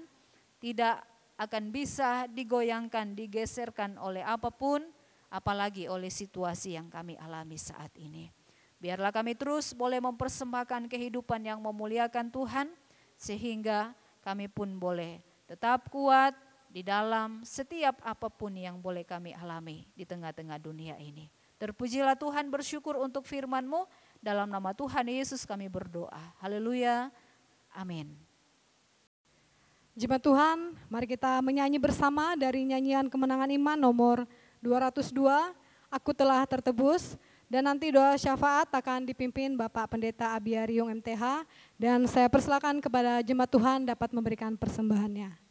tidak akan bisa digoyangkan, digeserkan oleh apapun, apalagi oleh situasi yang kami alami saat ini. Biarlah kami terus boleh mempersembahkan kehidupan yang memuliakan Tuhan, sehingga kami pun boleh tetap kuat di dalam setiap apapun yang boleh kami alami di tengah-tengah dunia ini. Terpujilah Tuhan, bersyukur untuk firman-Mu. Dalam nama Tuhan Yesus kami berdoa. Haleluya. Amin. Jemaat Tuhan, mari kita menyanyi bersama dari nyanyian Kemenangan Iman nomor 202, Aku Telah Tertebus. Dan nanti doa syafaat akan dipimpin Bapak Pendeta Abiariung MTH. Dan saya persilakan kepada jemaat Tuhan dapat memberikan persembahannya.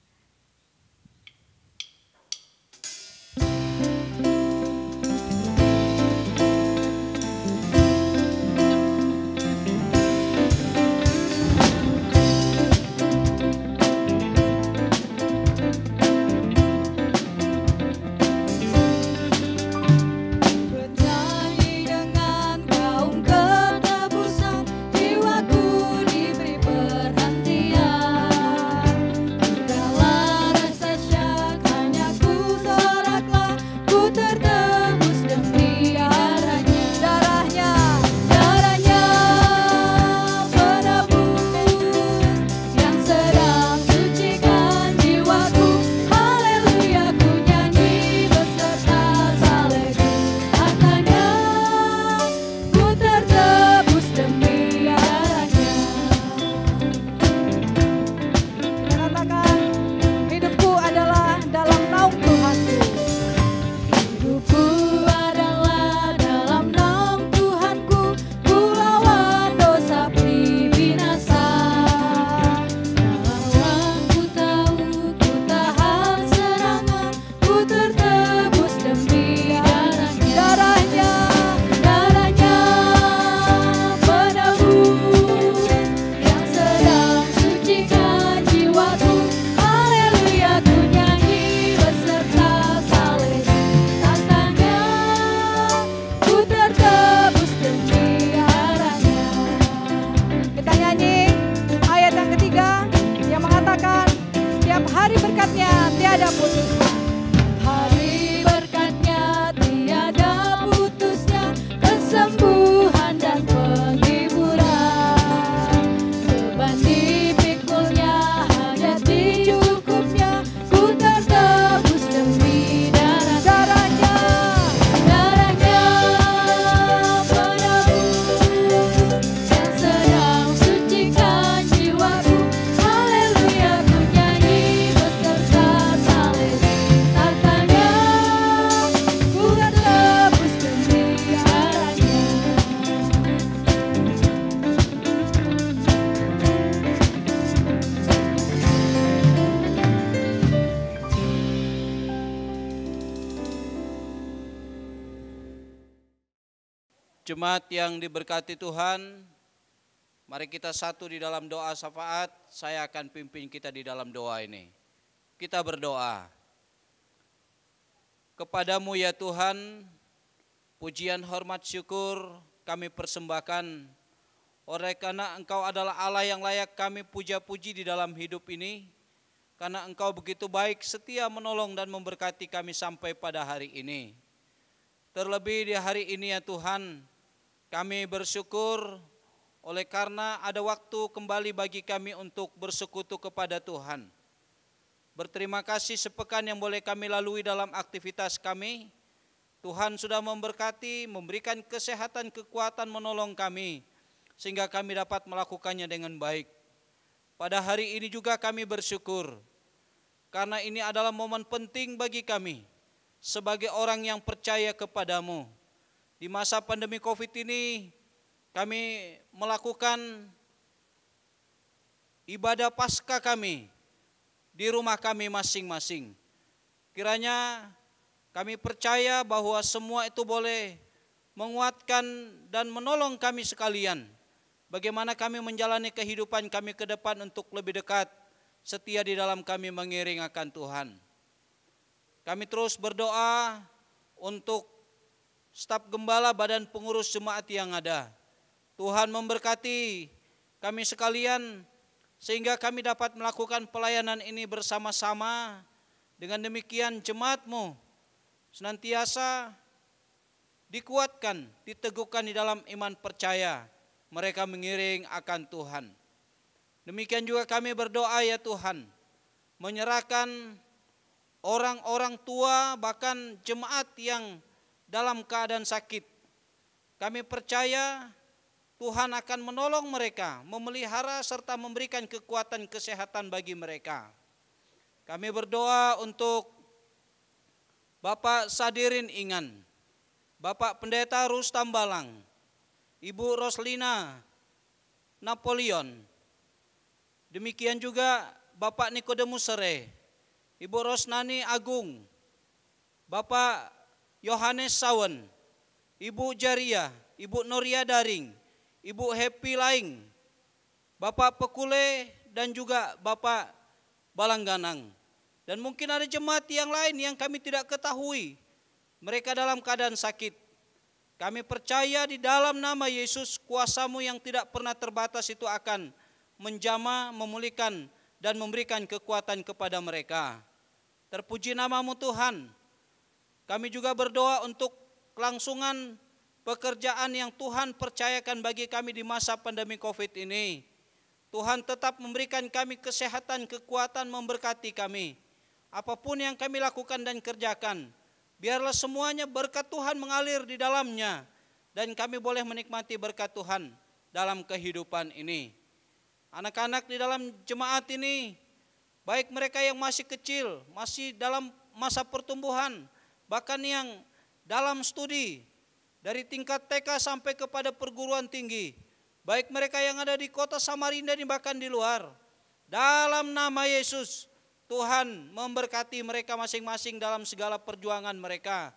Jemaat yang diberkati Tuhan, mari kita satu di dalam doa syafaat. Saya akan pimpin kita di dalam doa ini. Kita berdoa. Kepadamu ya Tuhan, pujian, hormat, syukur kami persembahkan. Oleh karena Engkau adalah Allah yang layak kami puja-puji di dalam hidup ini. Karena Engkau begitu baik, setia, menolong dan memberkati kami sampai pada hari ini. Terlebih di hari ini ya Tuhan, kami bersyukur oleh karena ada waktu kembali bagi kami untuk bersekutu kepada Tuhan. Berterima kasih sepekan yang boleh kami lalui dalam aktivitas kami. Tuhan sudah memberkati, memberikan kesehatan, kekuatan, menolong kami, sehingga kami dapat melakukannya dengan baik. Pada hari ini juga kami bersyukur, karena ini adalah momen penting bagi kami, sebagai orang yang percaya kepadamu. Di masa pandemi COVID ini, kami melakukan ibadah Paskah kami di rumah kami masing-masing. Kiranya kami percaya bahwa semua itu boleh menguatkan dan menolong kami sekalian. Bagaimana kami menjalani kehidupan kami ke depan untuk lebih dekat, setia di dalam kami mengiring akan Tuhan. Kami terus berdoa untuk staf gembala badan pengurus jemaat yang ada. Tuhan memberkati kami sekalian, sehingga kami dapat melakukan pelayanan ini bersama-sama. Dengan demikian jemaat-Mu senantiasa dikuatkan, diteguhkan di dalam iman percaya. Mereka mengiring akan Tuhan. Demikian juga kami berdoa ya Tuhan, menyerahkan orang-orang tua bahkan jemaat yang dalam keadaan sakit. Kami percaya Tuhan akan menolong mereka, memelihara serta memberikan kekuatan kesehatan bagi mereka. Kami berdoa untuk Bapak Sadirin Ingan, Bapak Pendeta Rustam Balang, Ibu Roslina Napoleon, demikian juga Bapak Nikodemus Sere, Ibu Rosnani Agung, Bapak Yohanes Sawen, Ibu Jaria, Ibu Noria Daring, Ibu Happy Laing, Bapak Pekule, dan juga Bapak Balangganang. Dan mungkin ada jemaat yang lain yang kami tidak ketahui, mereka dalam keadaan sakit. Kami percaya di dalam nama Yesus, kuasa-Mu yang tidak pernah terbatas itu akan menjamah, memulihkan, dan memberikan kekuatan kepada mereka. Terpuji nama-Mu Tuhan. Kami juga berdoa untuk kelangsungan pekerjaan yang Tuhan percayakan bagi kami di masa pandemi COVID ini. Tuhan tetap memberikan kami kesehatan, kekuatan, memberkati kami. Apapun yang kami lakukan dan kerjakan, biarlah semuanya berkat Tuhan mengalir di dalamnya, dan kami boleh menikmati berkat Tuhan dalam kehidupan ini. Anak-anak di dalam jemaat ini, baik mereka yang masih kecil, masih dalam masa pertumbuhan, bahkan yang dalam studi, dari tingkat TK sampai kepada perguruan tinggi, baik mereka yang ada di kota Samarinda dan bahkan di luar, dalam nama Yesus, Tuhan memberkati mereka masing-masing dalam segala perjuangan mereka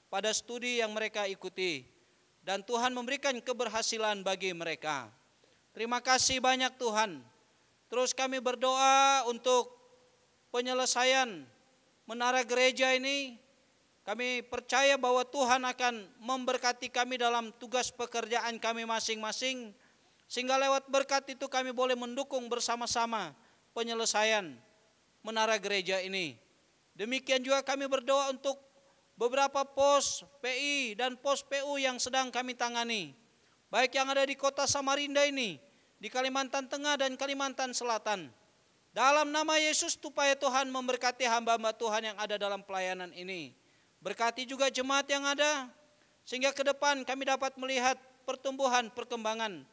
pada studi yang mereka ikuti, dan Tuhan memberikan keberhasilan bagi mereka. Terima kasih banyak Tuhan. Terus kami berdoa untuk penyelesaian menara gereja ini. Kami percaya bahwa Tuhan akan memberkati kami dalam tugas pekerjaan kami masing-masing, sehingga lewat berkat itu kami boleh mendukung bersama-sama penyelesaian menara gereja ini. Demikian juga kami berdoa untuk beberapa pos PI dan pos PU yang sedang kami tangani, baik yang ada di kota Samarinda ini, di Kalimantan Tengah dan Kalimantan Selatan. Dalam nama Yesus, supaya Tuhan memberkati hamba-hamba Tuhan yang ada dalam pelayanan ini. Berkati juga jemaat yang ada, sehingga ke depan kami dapat melihat pertumbuhan, perkembangan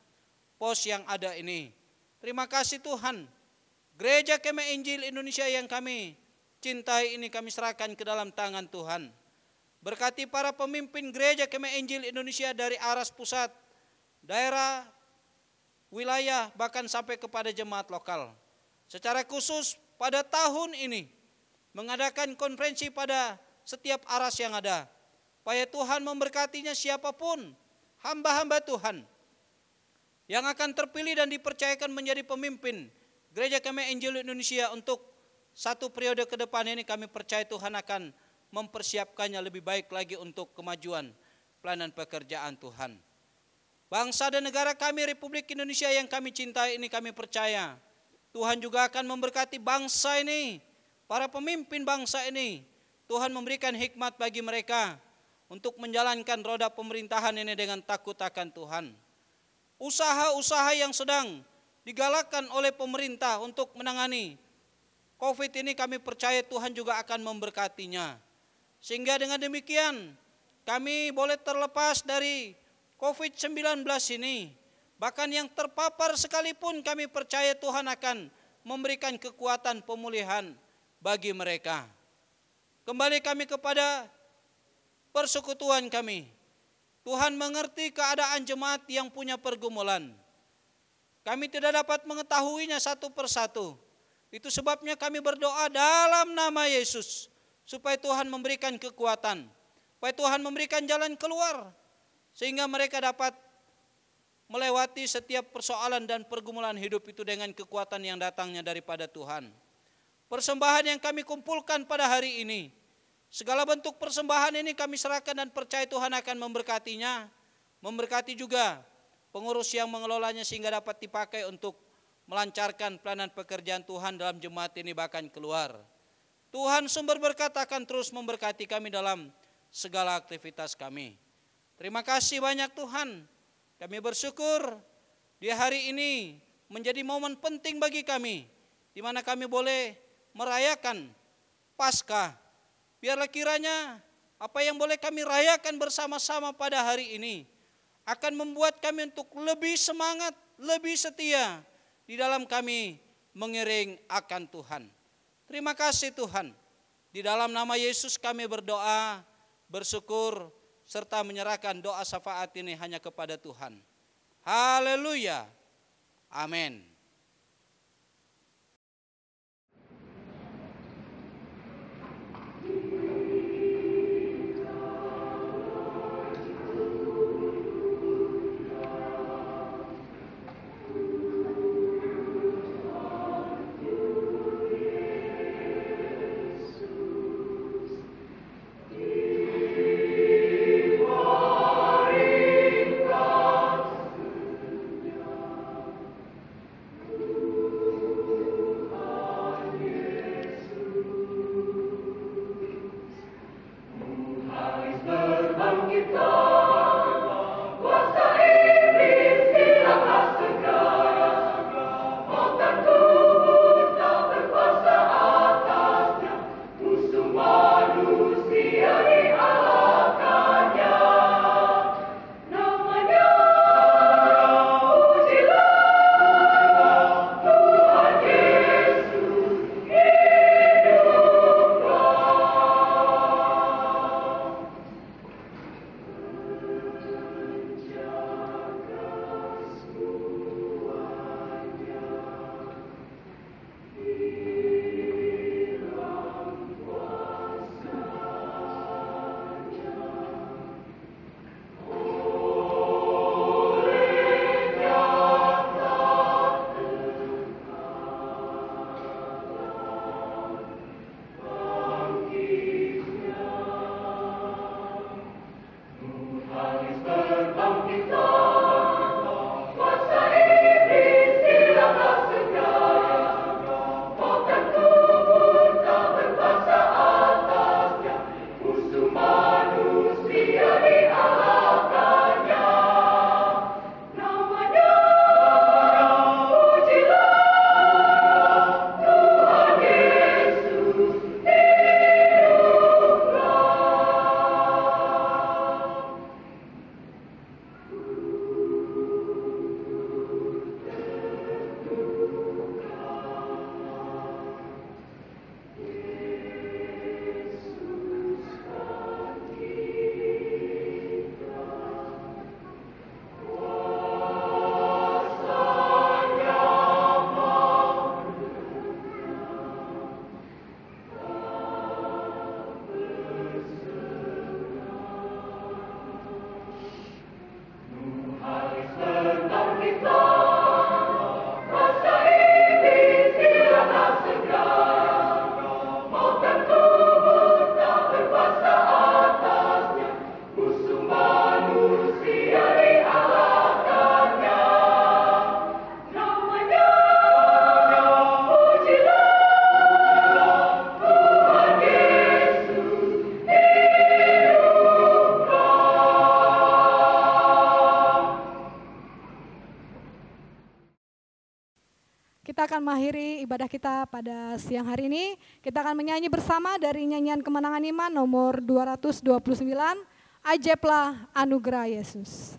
pos yang ada ini. Terima kasih Tuhan. Gereja Kemah Injil Indonesia yang kami cintai ini kami serahkan ke dalam tangan Tuhan. Berkati para pemimpin Gereja Kemah Injil Indonesia dari aras pusat, daerah, wilayah, bahkan sampai kepada jemaat lokal. Secara khusus pada tahun ini mengadakan konferensi pada setiap aras yang ada. Supaya Tuhan memberkatinya siapapun hamba-hamba Tuhan yang akan terpilih dan dipercayakan menjadi pemimpin Gereja Kemah Injil Indonesia untuk satu periode ke depan ini, kami percaya Tuhan akan mempersiapkannya lebih baik lagi untuk kemajuan pelayanan pekerjaan Tuhan. Bangsa dan negara kami Republik Indonesia yang kami cintai ini kami percaya Tuhan juga akan memberkati bangsa ini, para pemimpin bangsa ini. Tuhan memberikan hikmat bagi mereka untuk menjalankan roda pemerintahan ini dengan takut akan Tuhan. Usaha-usaha yang sedang digalakkan oleh pemerintah untuk menangani COVID ini kami percaya Tuhan juga akan memberkatinya. Sehingga dengan demikian kami boleh terlepas dari COVID-19 ini. Bahkan yang terpapar sekalipun kami percaya Tuhan akan memberikan kekuatan pemulihan bagi mereka. Kembali kami kepada persekutuan kami. Tuhan mengerti keadaan jemaat yang punya pergumulan. Kami tidak dapat mengetahuinya satu persatu. Itu sebabnya kami berdoa dalam nama Yesus. Supaya Tuhan memberikan kekuatan. Supaya Tuhan memberikan jalan keluar. Sehingga mereka dapat melewati setiap persoalan dan pergumulan hidup itu dengan kekuatan yang datangnya daripada Tuhan. Persembahan yang kami kumpulkan pada hari ini, segala bentuk persembahan ini kami serahkan dan percaya Tuhan akan memberkatinya. Memberkati juga pengurus yang mengelolanya sehingga dapat dipakai untuk melancarkan pelayanan pekerjaan Tuhan dalam jemaat ini bahkan keluar. Tuhan sumber berkat akan terus memberkati kami dalam segala aktivitas kami. Terima kasih banyak Tuhan. Kami bersyukur di hari ini menjadi momen penting bagi kami, di mana kami boleh merayakan Paskah. Biarlah kiranya apa yang boleh kami rayakan bersama-sama pada hari ini akan membuat kami untuk lebih semangat, lebih setia di dalam kami mengiring akan Tuhan. Terima kasih Tuhan. Di dalam nama Yesus kami berdoa, bersyukur, serta menyerahkan doa syafaat ini hanya kepada Tuhan. Haleluya. Amin. kita akan mengakhiri ibadah kita pada siang hari ini. Kita akan menyanyi bersama dari nyanyian Kemenangan Iman nomor 229, Ajaiblah Anugerah Yesus.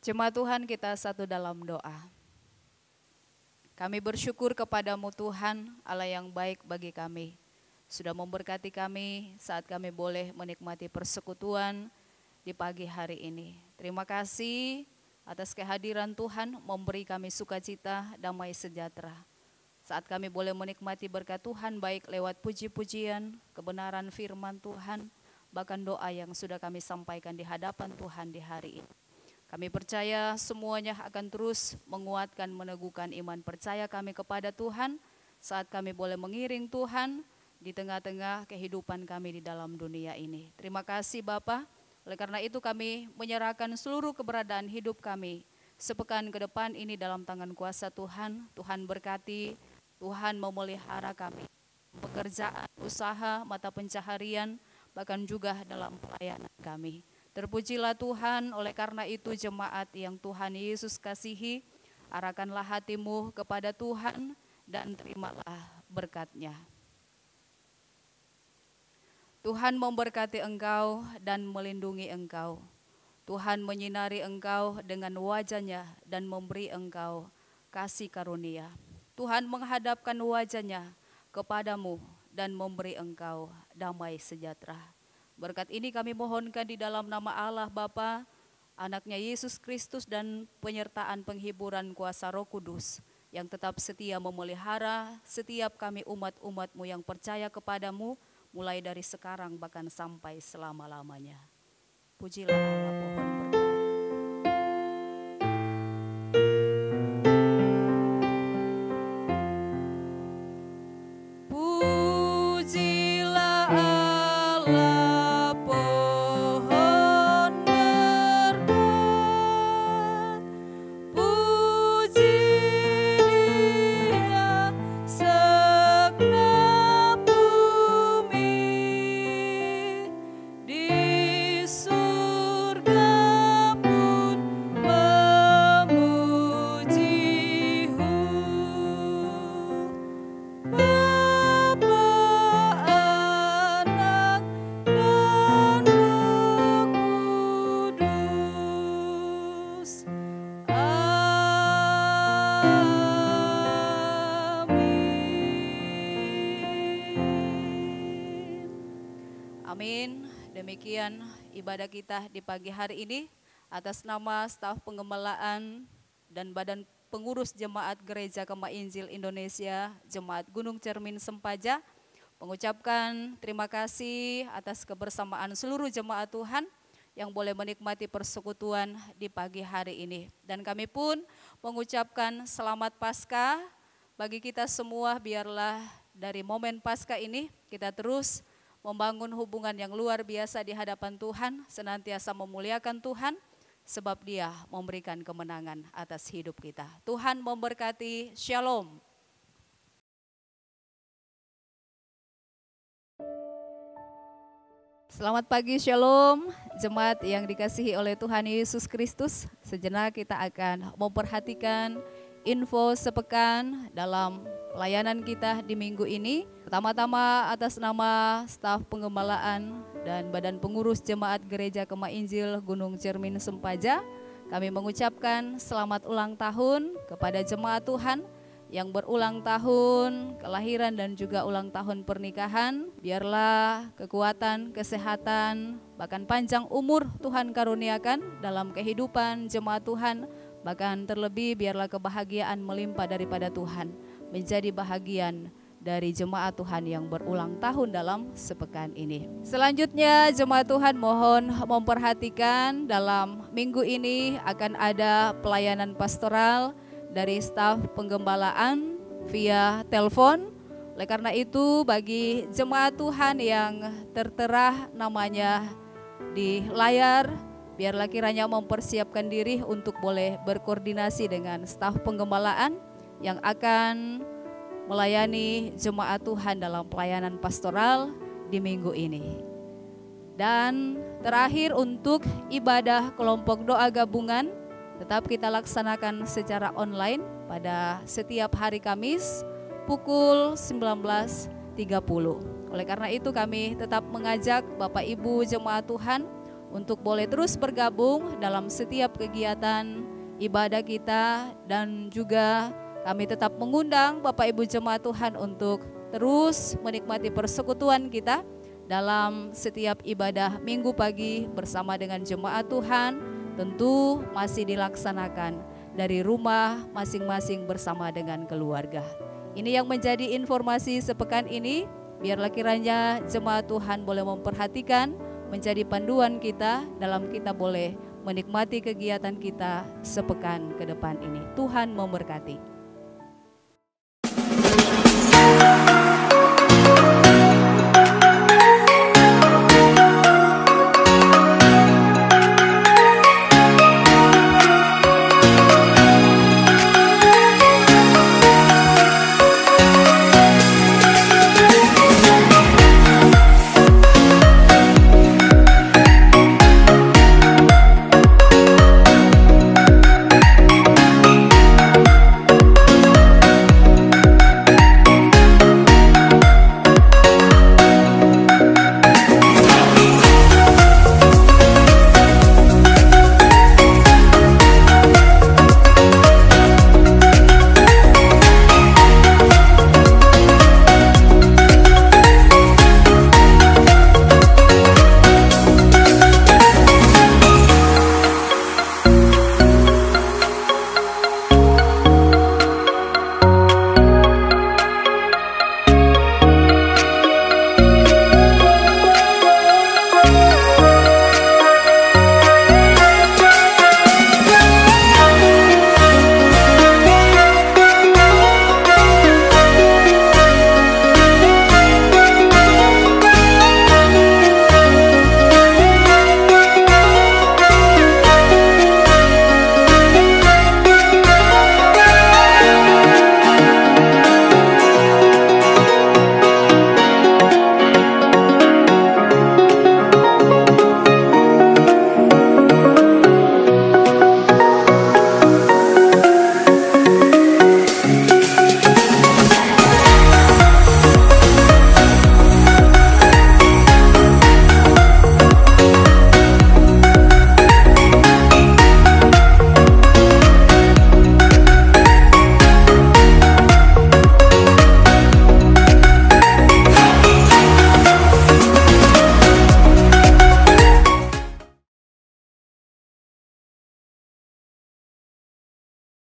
Jemaat Tuhan, kita satu dalam doa. Kami bersyukur kepadamu Tuhan, Allah yang baik bagi kami. Sudah memberkati kami saat kami boleh menikmati persekutuan di pagi hari ini. Terima kasih atas kehadiran Tuhan memberi kami sukacita, damai sejahtera. Saat kami boleh menikmati berkat Tuhan baik lewat puji-pujian, kebenaran firman Tuhan, bahkan doa yang sudah kami sampaikan di hadapan Tuhan di hari ini. Kami percaya semuanya akan terus menguatkan, meneguhkan iman percaya kami kepada Tuhan saat kami boleh mengiring Tuhan di tengah-tengah kehidupan kami di dalam dunia ini. Terima kasih Bapa. Oleh karena itu kami menyerahkan seluruh keberadaan hidup kami sepekan ke depan ini dalam tangan kuasa Tuhan. Tuhan berkati, Tuhan memelihara kami. Pekerjaan, usaha, mata pencaharian, bahkan juga dalam pelayanan kami. Terpujilah Tuhan, oleh karena itu jemaat yang Tuhan Yesus kasihi, arahkanlah hatimu kepada Tuhan dan terimalah berkat-Nya. Tuhan memberkati engkau dan melindungi engkau. Tuhan menyinari engkau dengan wajah-Nya dan memberi engkau kasih karunia. Tuhan menghadapkan wajah-Nya kepadamu dan memberi engkau damai sejahtera. Berkat ini kami mohonkan di dalam nama Allah Bapa, Anak-Nya Yesus Kristus dan penyertaan penghiburan kuasa Roh Kudus yang tetap setia memelihara setiap kami umat-umat-Mu yang percaya kepadamu mulai dari sekarang bahkan sampai selama-lamanya. Pujilah Allah, pohon berkat. Pujilah Allah, pohon berkat. di surga pun memuji-Mu. Bapa, Anak, dan Roh Kudus. Amin. Demikian ibadah kita di pagi hari ini. Atas nama staf pengembalaan dan badan pengurus jemaat Gereja Kemah Injil Indonesia, Jemaat Gunung Cermin Sempaja, mengucapkan terima kasih atas kebersamaan seluruh jemaat Tuhan yang boleh menikmati persekutuan di pagi hari ini. Dan kami pun mengucapkan selamat Paskah bagi kita semua. Biarlah dari momen Paskah ini kita terus membangun hubungan yang luar biasa di hadapan Tuhan, senantiasa memuliakan Tuhan, sebab Dia memberikan kemenangan atas hidup kita. Tuhan memberkati. Shalom. Selamat pagi, Shalom, jemaat yang dikasihi oleh Tuhan Yesus Kristus. Sejenak kita akan memperhatikan info sepekan dalam pelayanan kita di minggu ini. Pertama-tama atas nama staf pengembalaan dan badan pengurus jemaat Gereja Kemah Injil Gunung Cermin Sempaja, kami mengucapkan selamat ulang tahun kepada jemaat Tuhan yang berulang tahun kelahiran dan juga ulang tahun pernikahan. Biarlah kekuatan, kesehatan, bahkan panjang umur Tuhan karuniakan dalam kehidupan jemaat Tuhan. Bahkan terlebih biarlah kebahagiaan melimpah daripada Tuhan menjadi bahagian dari jemaat Tuhan yang berulang tahun dalam sepekan ini. Selanjutnya jemaat Tuhan mohon memperhatikan dalam minggu ini akan ada pelayanan pastoral dari staf penggembalaan via telepon. Oleh karena itu bagi jemaat Tuhan yang tertera namanya di layar, biarlah kiranya mempersiapkan diri untuk boleh berkoordinasi dengan staf penggembalaan yang akan melayani jemaat Tuhan dalam pelayanan pastoral di minggu ini. Dan terakhir untuk ibadah kelompok doa gabungan tetap kita laksanakan secara online pada setiap hari Kamis pukul 19.30. Oleh karena itu kami tetap mengajak Bapak Ibu jemaat Tuhan untuk boleh terus bergabung dalam setiap kegiatan ibadah kita, dan juga kami tetap mengundang Bapak Ibu jemaat Tuhan untuk terus menikmati persekutuan kita dalam setiap ibadah minggu pagi bersama dengan jemaat Tuhan. Tentu masih dilaksanakan dari rumah masing-masing bersama dengan keluarga. Ini yang menjadi informasi sepekan ini. Biarlah kiranya jemaat Tuhan boleh memperhatikan, menjadi panduan kita dalam kita boleh menikmati kegiatan kita sepekan ke depan ini. Tuhan memberkati.